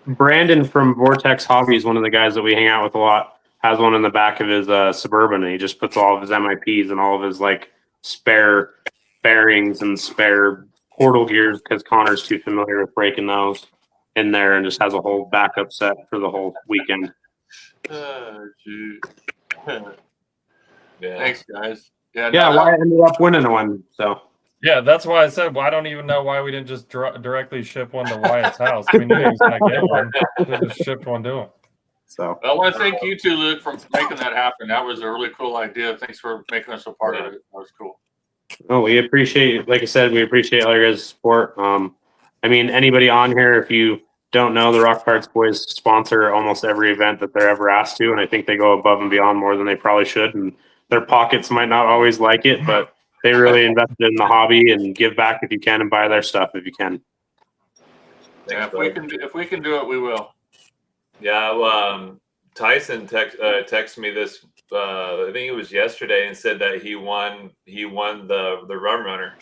Brandon from Vortex Hobbies, one of the guys that we hang out with a lot, has one in the back of his Suburban, and he just puts all of his MIPs and all of his like spare bearings and spare portal gears because Connor's too familiar with breaking those in there, and just has a whole backup set for the whole weekend. Shoot. Yeah. Thanks, guys. Yeah, Yeah, no, Wyatt ended up winning one. So Yeah, that's why I said, well, I don't even know why we didn't just directly ship one to Wyatt's house. We knew he was going to get one. We just shipped one to him. so I want to thank you too, Luke, for making that happen. That was a really cool idea. Thanks for making us a part of it. That was cool. oh, we appreciate, like I said, we appreciate all your guys' support. I mean, anybody on here, if you don't know, the Rock Parts Boys sponsor almost every event that they're ever asked to, and I think they go above and beyond more than they probably should. And their pockets might not always like it, but they really invested in the hobby and give back if you can and buy their stuff if you can. Yeah, if we can do it, we will. Yeah, Tyson texted me this. I think it was yesterday, and said that he won the Rum Runner.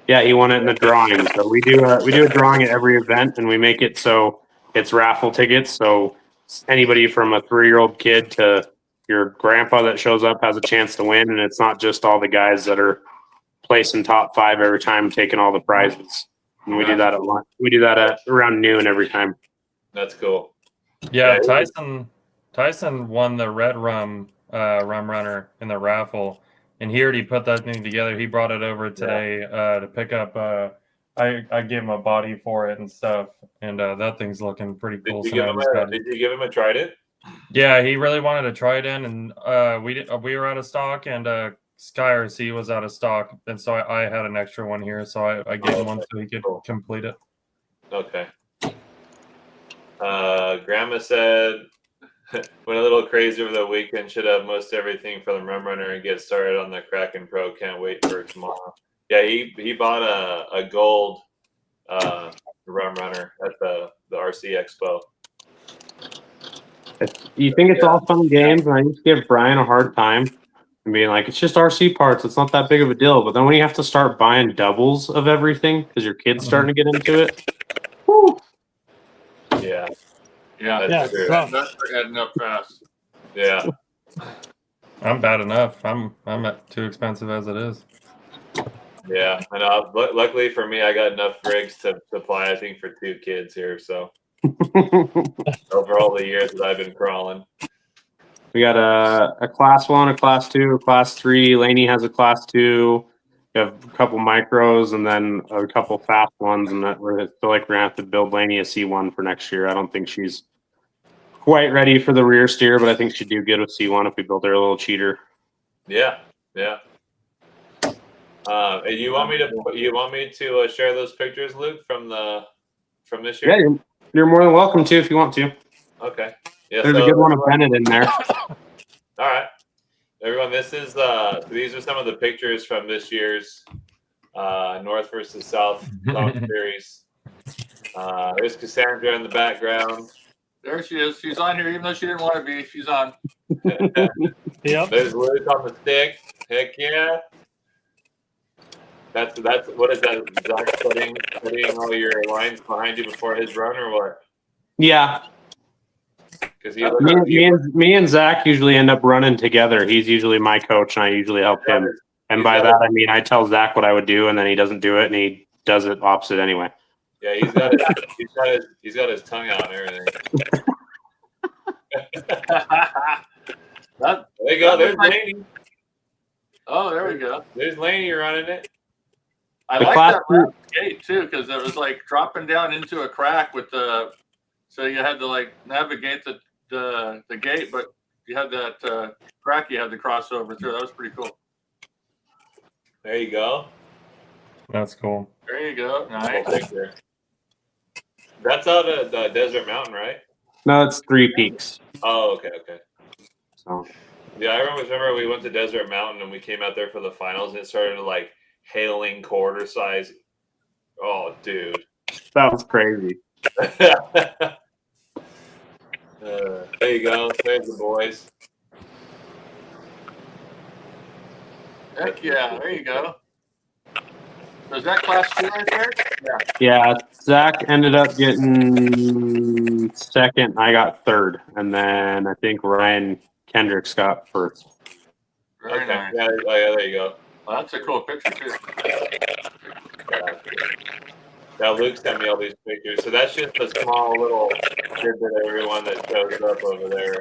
Yeah, he won it in the drawing. So we do a drawing at every event, and we make it so it's raffle tickets. So anybody from a 3-year-old kid to your grandpa that shows up has a chance to win, and it's not just all the guys that are placing top 5 every time taking all the prizes. And we do that at lunch. We do that at around noon every time. That's cool. Yeah, Tyson won the red rum runner in the raffle, and he already put that thing together. He brought it over today to pick up. I gave him a body for it and stuff, and that thing's looking pretty cool. Did you give him a trident? Yeah, he really wanted to try it in, and we were out of stock, and Sky RC was out of stock, and so I had an extra one here, so I gave him one so he could complete it. Okay. Grandma said, went a little crazy over the weekend. Should have most everything for the Rum Runner and get started on the Kraken Pro. Can't wait for tomorrow. Yeah, he bought a gold Rum Runner at the RC Expo. You think it's all fun games, and I used to give Brian a hard time and being like, it's just RC parts. It's not that big of a deal. But then when you have to start buying doubles of everything because your kid's starting to get into it, whoo. Yeah. Yeah, That's true. that's adding up fast. Yeah. I'm bad enough. I'm at too expensive as it is. Yeah. And luckily for me, I got enough rigs to supply, I think, for 2 kids here. So over all the years that I've been crawling. We got a class 1, a class 2, a class 3. Lainey has a class 2. We have a couple micros and then a couple fast ones, and that we're feel like we're gonna have to build Lainey a C1 for next year. I don't think she's quite ready for the rear steer, but I think she'd do good with C1 if we built her a little cheater. Yeah. Yeah. You want me to share those pictures, Luke, from this year? Yeah, you're more than welcome to if you want to. Okay. Yeah. There's a good one of Bennett in there. All right, everyone. These are some of the pictures from this year's North versus South series. There's Cassandra in the background. There she is. She's on here, even though she didn't want to be. She's on. Yep. There's Luke on the stick. Heck yeah. That's what is that? Zach putting all your lines behind you before his run or what? Yeah. Because me and Zach usually end up running together. He's usually my coach, and I usually help him. And by that, I mean I tell Zach what I would do, and then he doesn't do it, and he does it opposite anyway. Yeah, he's got his tongue out and everything. There you go. There's Laney. Oh, there we go. There's Laney running it. I like that last gate too, because it was like dropping down into a crack with the. So you had to like navigate the gate, but you had that crack you had to cross over through. That was pretty cool. There you go. That's cool. There you go. Nice. That's out of the Desert Mountain, right? No, it's 3 Peaks. Oh, okay. So Yeah, I remember we went to Desert Mountain and we came out there for the finals and it started like hailing quarter size. Oh, dude. that was crazy. There you go. There's the boys. Heck yeah. There you go. So is that class 2 right there? Yeah. Yeah, Zach ended up getting second. I got third, and then I think Ryan Kendricks got first. Very Okay. nice. Yeah, there you go. Well, that's a cool picture too. Now Luke sent me all these pictures. So that's just a small little tidbit of everyone that shows up over there.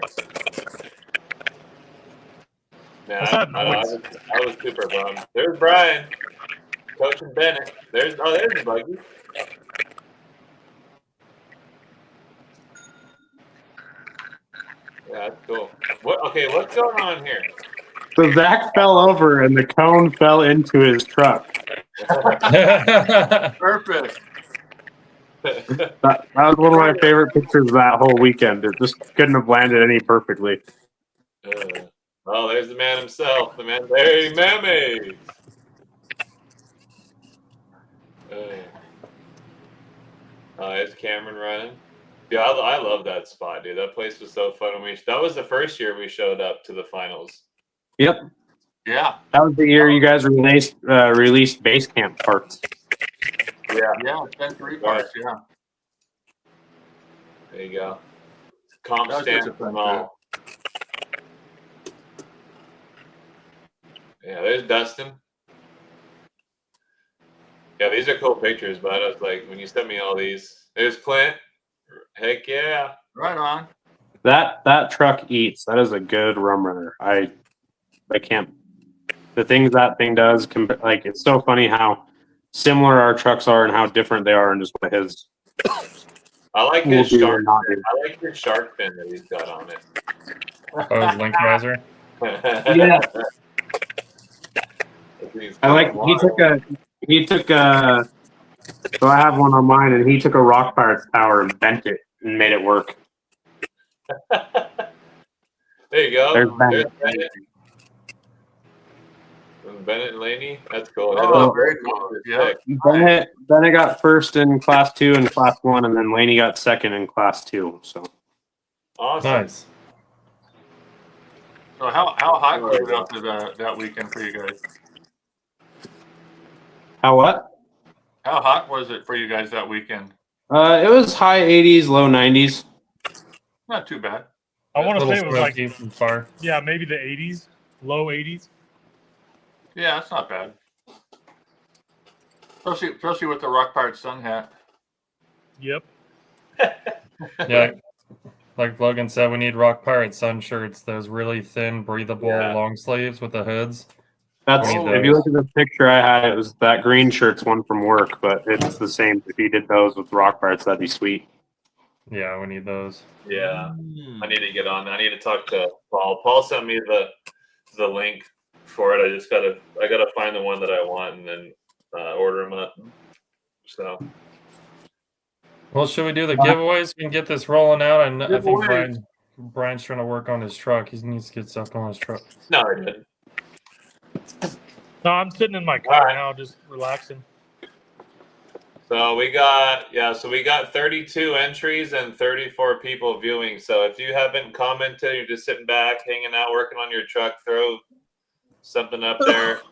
Man, I was super bummed. There's Brian, coaching Bennett. There's the buggy. Yeah, that's cool. What's going on here? So Zach fell over, and the cone fell into his truck. Perfect. That was one of my favorite pictures of that whole weekend. It just couldn't have landed any perfectly. Oh, there's the man himself. The man. Hey, Mammy. There's Cameron running. Yeah, I love that spot, dude. That place was so fun. That was the first year we showed up to the finals. Yep. Yeah. That was the year you guys released base camp parts. Yeah. Yeah, it's been 3 parts. Yeah. There you go. Comp That was stamp just a fun and all. Yeah, there's Dustin. Yeah, these are cool pictures, but I was like, when you sent me all these, there's Clint. Heck yeah. Right on. That truck eats. That is a good rum runner. I can't. The things that thing does, like, it's so funny how similar our trucks are and how different they are, and just what his. I like his shark. I like his shark fin that he's got on it. Oh, his link riser. Yeah. I like. He took a. So I have one on mine, and he took a Rock Pirates tower and bent it and made it work. There you go. There's Bennett. Bennett and Laney. That's cool. Oh, very cool. Yeah. Bennett got first in class 2 and class 1, and then Laney got second in class 2. So awesome. Nice. So how hot was it up to that weekend for you guys? how what? How hot was it for you guys that weekend? It was high 80s, low 90s. Not too bad. I want to say it was like, from far. yeah, maybe the 80s, low 80s. Yeah, that's not bad. Especially with the Rock Pirate sun hat. Yep. Yeah, like Logan said, we need Rock Pirate sun shirts. Those really thin, breathable long sleeves with the hoods. That's if you look at the picture I had, it was that green shirt's one from work, but it's the same. If you did those with Rock Pirates, that'd be sweet. Yeah, we need those. Yeah, I need to get on. I need to talk to Paul. Paul sent me the link for it. I gotta find the one that I want and then order them up. So, well, should we do the giveaways? We can get this rolling out. And I think Brian's trying to work on his truck. He needs to get stuff on his truck. No, I didn't. No, I'm sitting in my car All right. now, just relaxing. So we got 32 entries and 34 people viewing. So if you haven't commented, you're just sitting back, hanging out, working on your truck, throw something up there.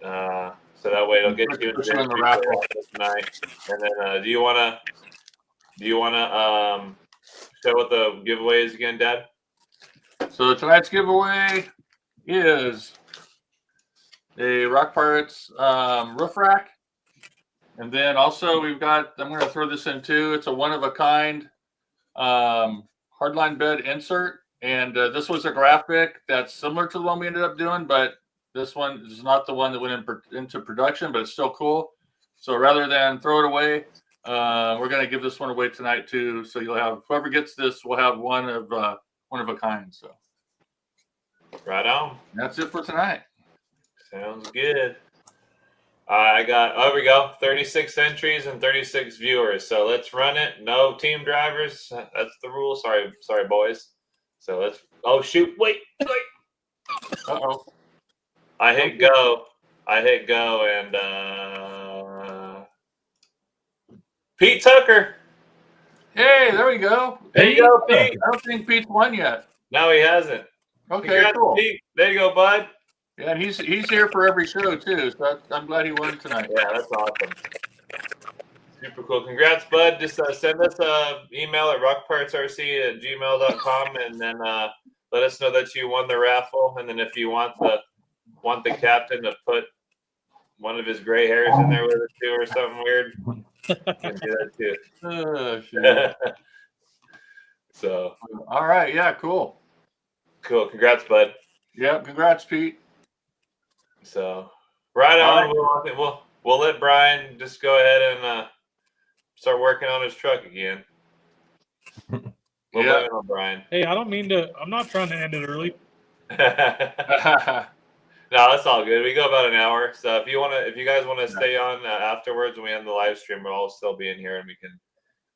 So that way it'll get you into the entry raffle tonight. And then do you wanna show what the giveaway is again, Dad? So tonight's giveaway is a Rock Pirates roof rack. And then also we've got, I'm going to throw this in too. It's a one-of-a-kind hardline bed insert. And this was a graphic that's similar to the one we ended up doing, but this one is not the one that went into production, but it's still cool. So rather than throw it away, we're going to give this one away tonight too. So you'll have, whoever gets this will have one of a kind. So Right on. that's it for tonight. Sounds good. There we go. 36 entries and 36 viewers. So let's run it. No team drivers. That's the rule. Sorry, boys. So let's. Oh shoot! Wait. Uh-oh. I hit go, and Pete Tucker. Hey, there we go. There you go, Pete. I don't think Pete's won yet. No, he hasn't. Okay, Congrats, cool. Pete. There you go, bud. Yeah, and he's here for every show too, so I'm glad he won tonight. Yeah, that's awesome. Super cool. Congrats, bud. Just send us an email at rockpartsrc@gmail.com, and then let us know that you won the raffle. And then if you want the captain to put one of his gray hairs in there with it too, or something weird, you can do that too. Oh, shit. So, all right, yeah, cool. Congrats, bud. Yeah, congrats, Pete. So, right on. We'll let Brian just go ahead and start working on his truck again. We'll blame it on Brian. Hey, I don't mean to. I'm not trying to end it early. No, that's all good. We go about an hour. So if you guys want to stay on afterwards when we end the live stream, we'll all still be in here and we can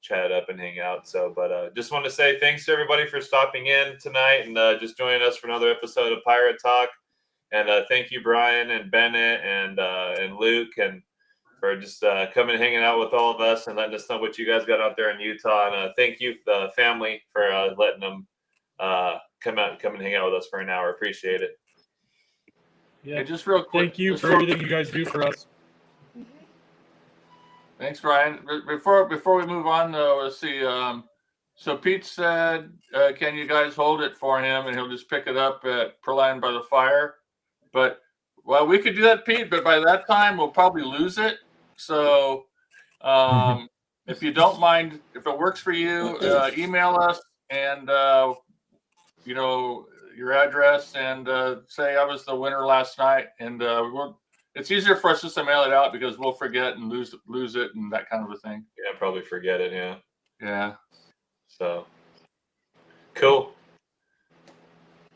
chat up and hang out. So, but just want to say thanks to everybody for stopping in tonight and just joining us for another episode of Pirate Talk. And thank you, Brian and Bennett and Luke, and for just coming and hanging out with all of us and letting us know what you guys got out there in Utah. And thank you, the family, for letting them come and hang out with us for an hour. Appreciate it. Yeah, just real quick. Thank you for everything you guys do for us. Thanks, Ryan. Before we move on, though, let's see. So Pete said, can you guys hold it for him, and he'll just pick it up at Perline by the Fire. But, well, we could do that, Pete, but by that time, we'll probably lose it. So if you don't mind, if it works for you, email us and, your address and say I was the winner last night. And it's easier for us just to mail it out because we'll forget and lose it and that kind of a thing. Yeah, probably forget it. Yeah. Yeah. So cool.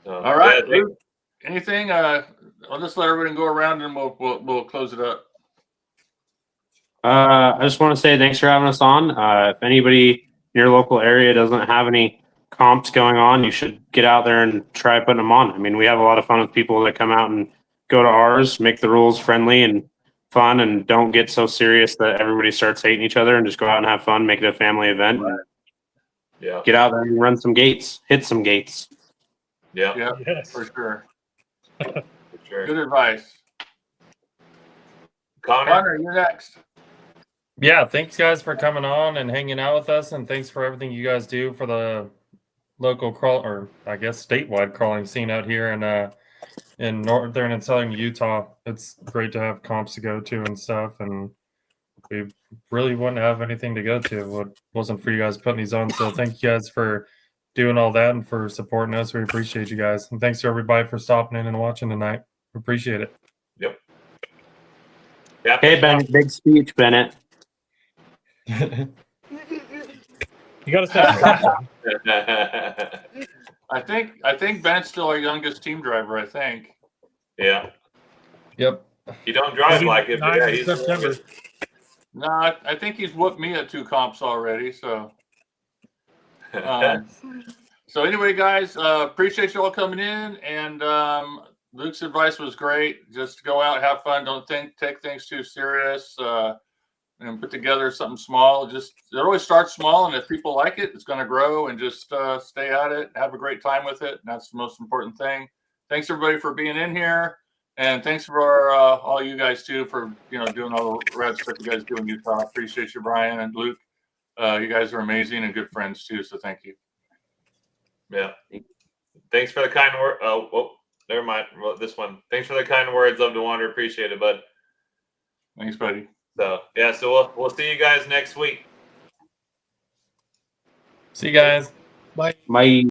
All right. Yeah, anything? I'll just let everybody go around and we'll close it up. I just want to say thanks for having us on. If anybody in your local area doesn't have any comps going on, you should get out there and try putting them on. I mean, we have a lot of fun with people that come out and go to ours, make the rules friendly and fun, and don't get so serious that everybody starts hating each other, and just go out and have fun, make it a family event. Right. Yeah. Get out there and run some gates, hit some gates. Yeah. Yeah, Yes. for sure. For sure. Good advice. Connor, you're next. Yeah, thanks guys for coming on and hanging out with us, and thanks for everything you guys do for the local crawl, or I guess statewide crawling scene out here in northern and southern Utah. It's great to have comps to go to and stuff, and we really wouldn't have anything to go to if it wasn't for you guys putting these on. So thank you guys for doing all that and for supporting us. We appreciate you guys, and thanks to everybody for stopping in and watching tonight. We appreciate it. Yep. Yeah. Hey, Bennett, big speech, Bennett. You got to say. I think Bennett's still our youngest team driver. I think. Yeah. Yep. You don't drive like it, but yeah, he's September. No, I think he's whooped me at 2 comps already. So, so anyway, guys, appreciate you all coming in, and Luke's advice was great. Just go out, have fun. Don't take things too serious. And put together something small. It always starts small, and if people like it, it's going to grow. And just stay at it. Have a great time with it. And that's the most important thing. Thanks everybody for being in here, and thanks for all you guys too for doing all the rad stuff you guys do in Utah. Appreciate you, Brian and Luke. You guys are amazing and good friends too. So thank you. Yeah. Thanks for the kind word. Oh, never mind. Well, this one. Thanks for the kind words. Love to wander. Appreciate it, bud. Thanks, buddy. So yeah. So we'll see you guys next week. See you guys. Bye. My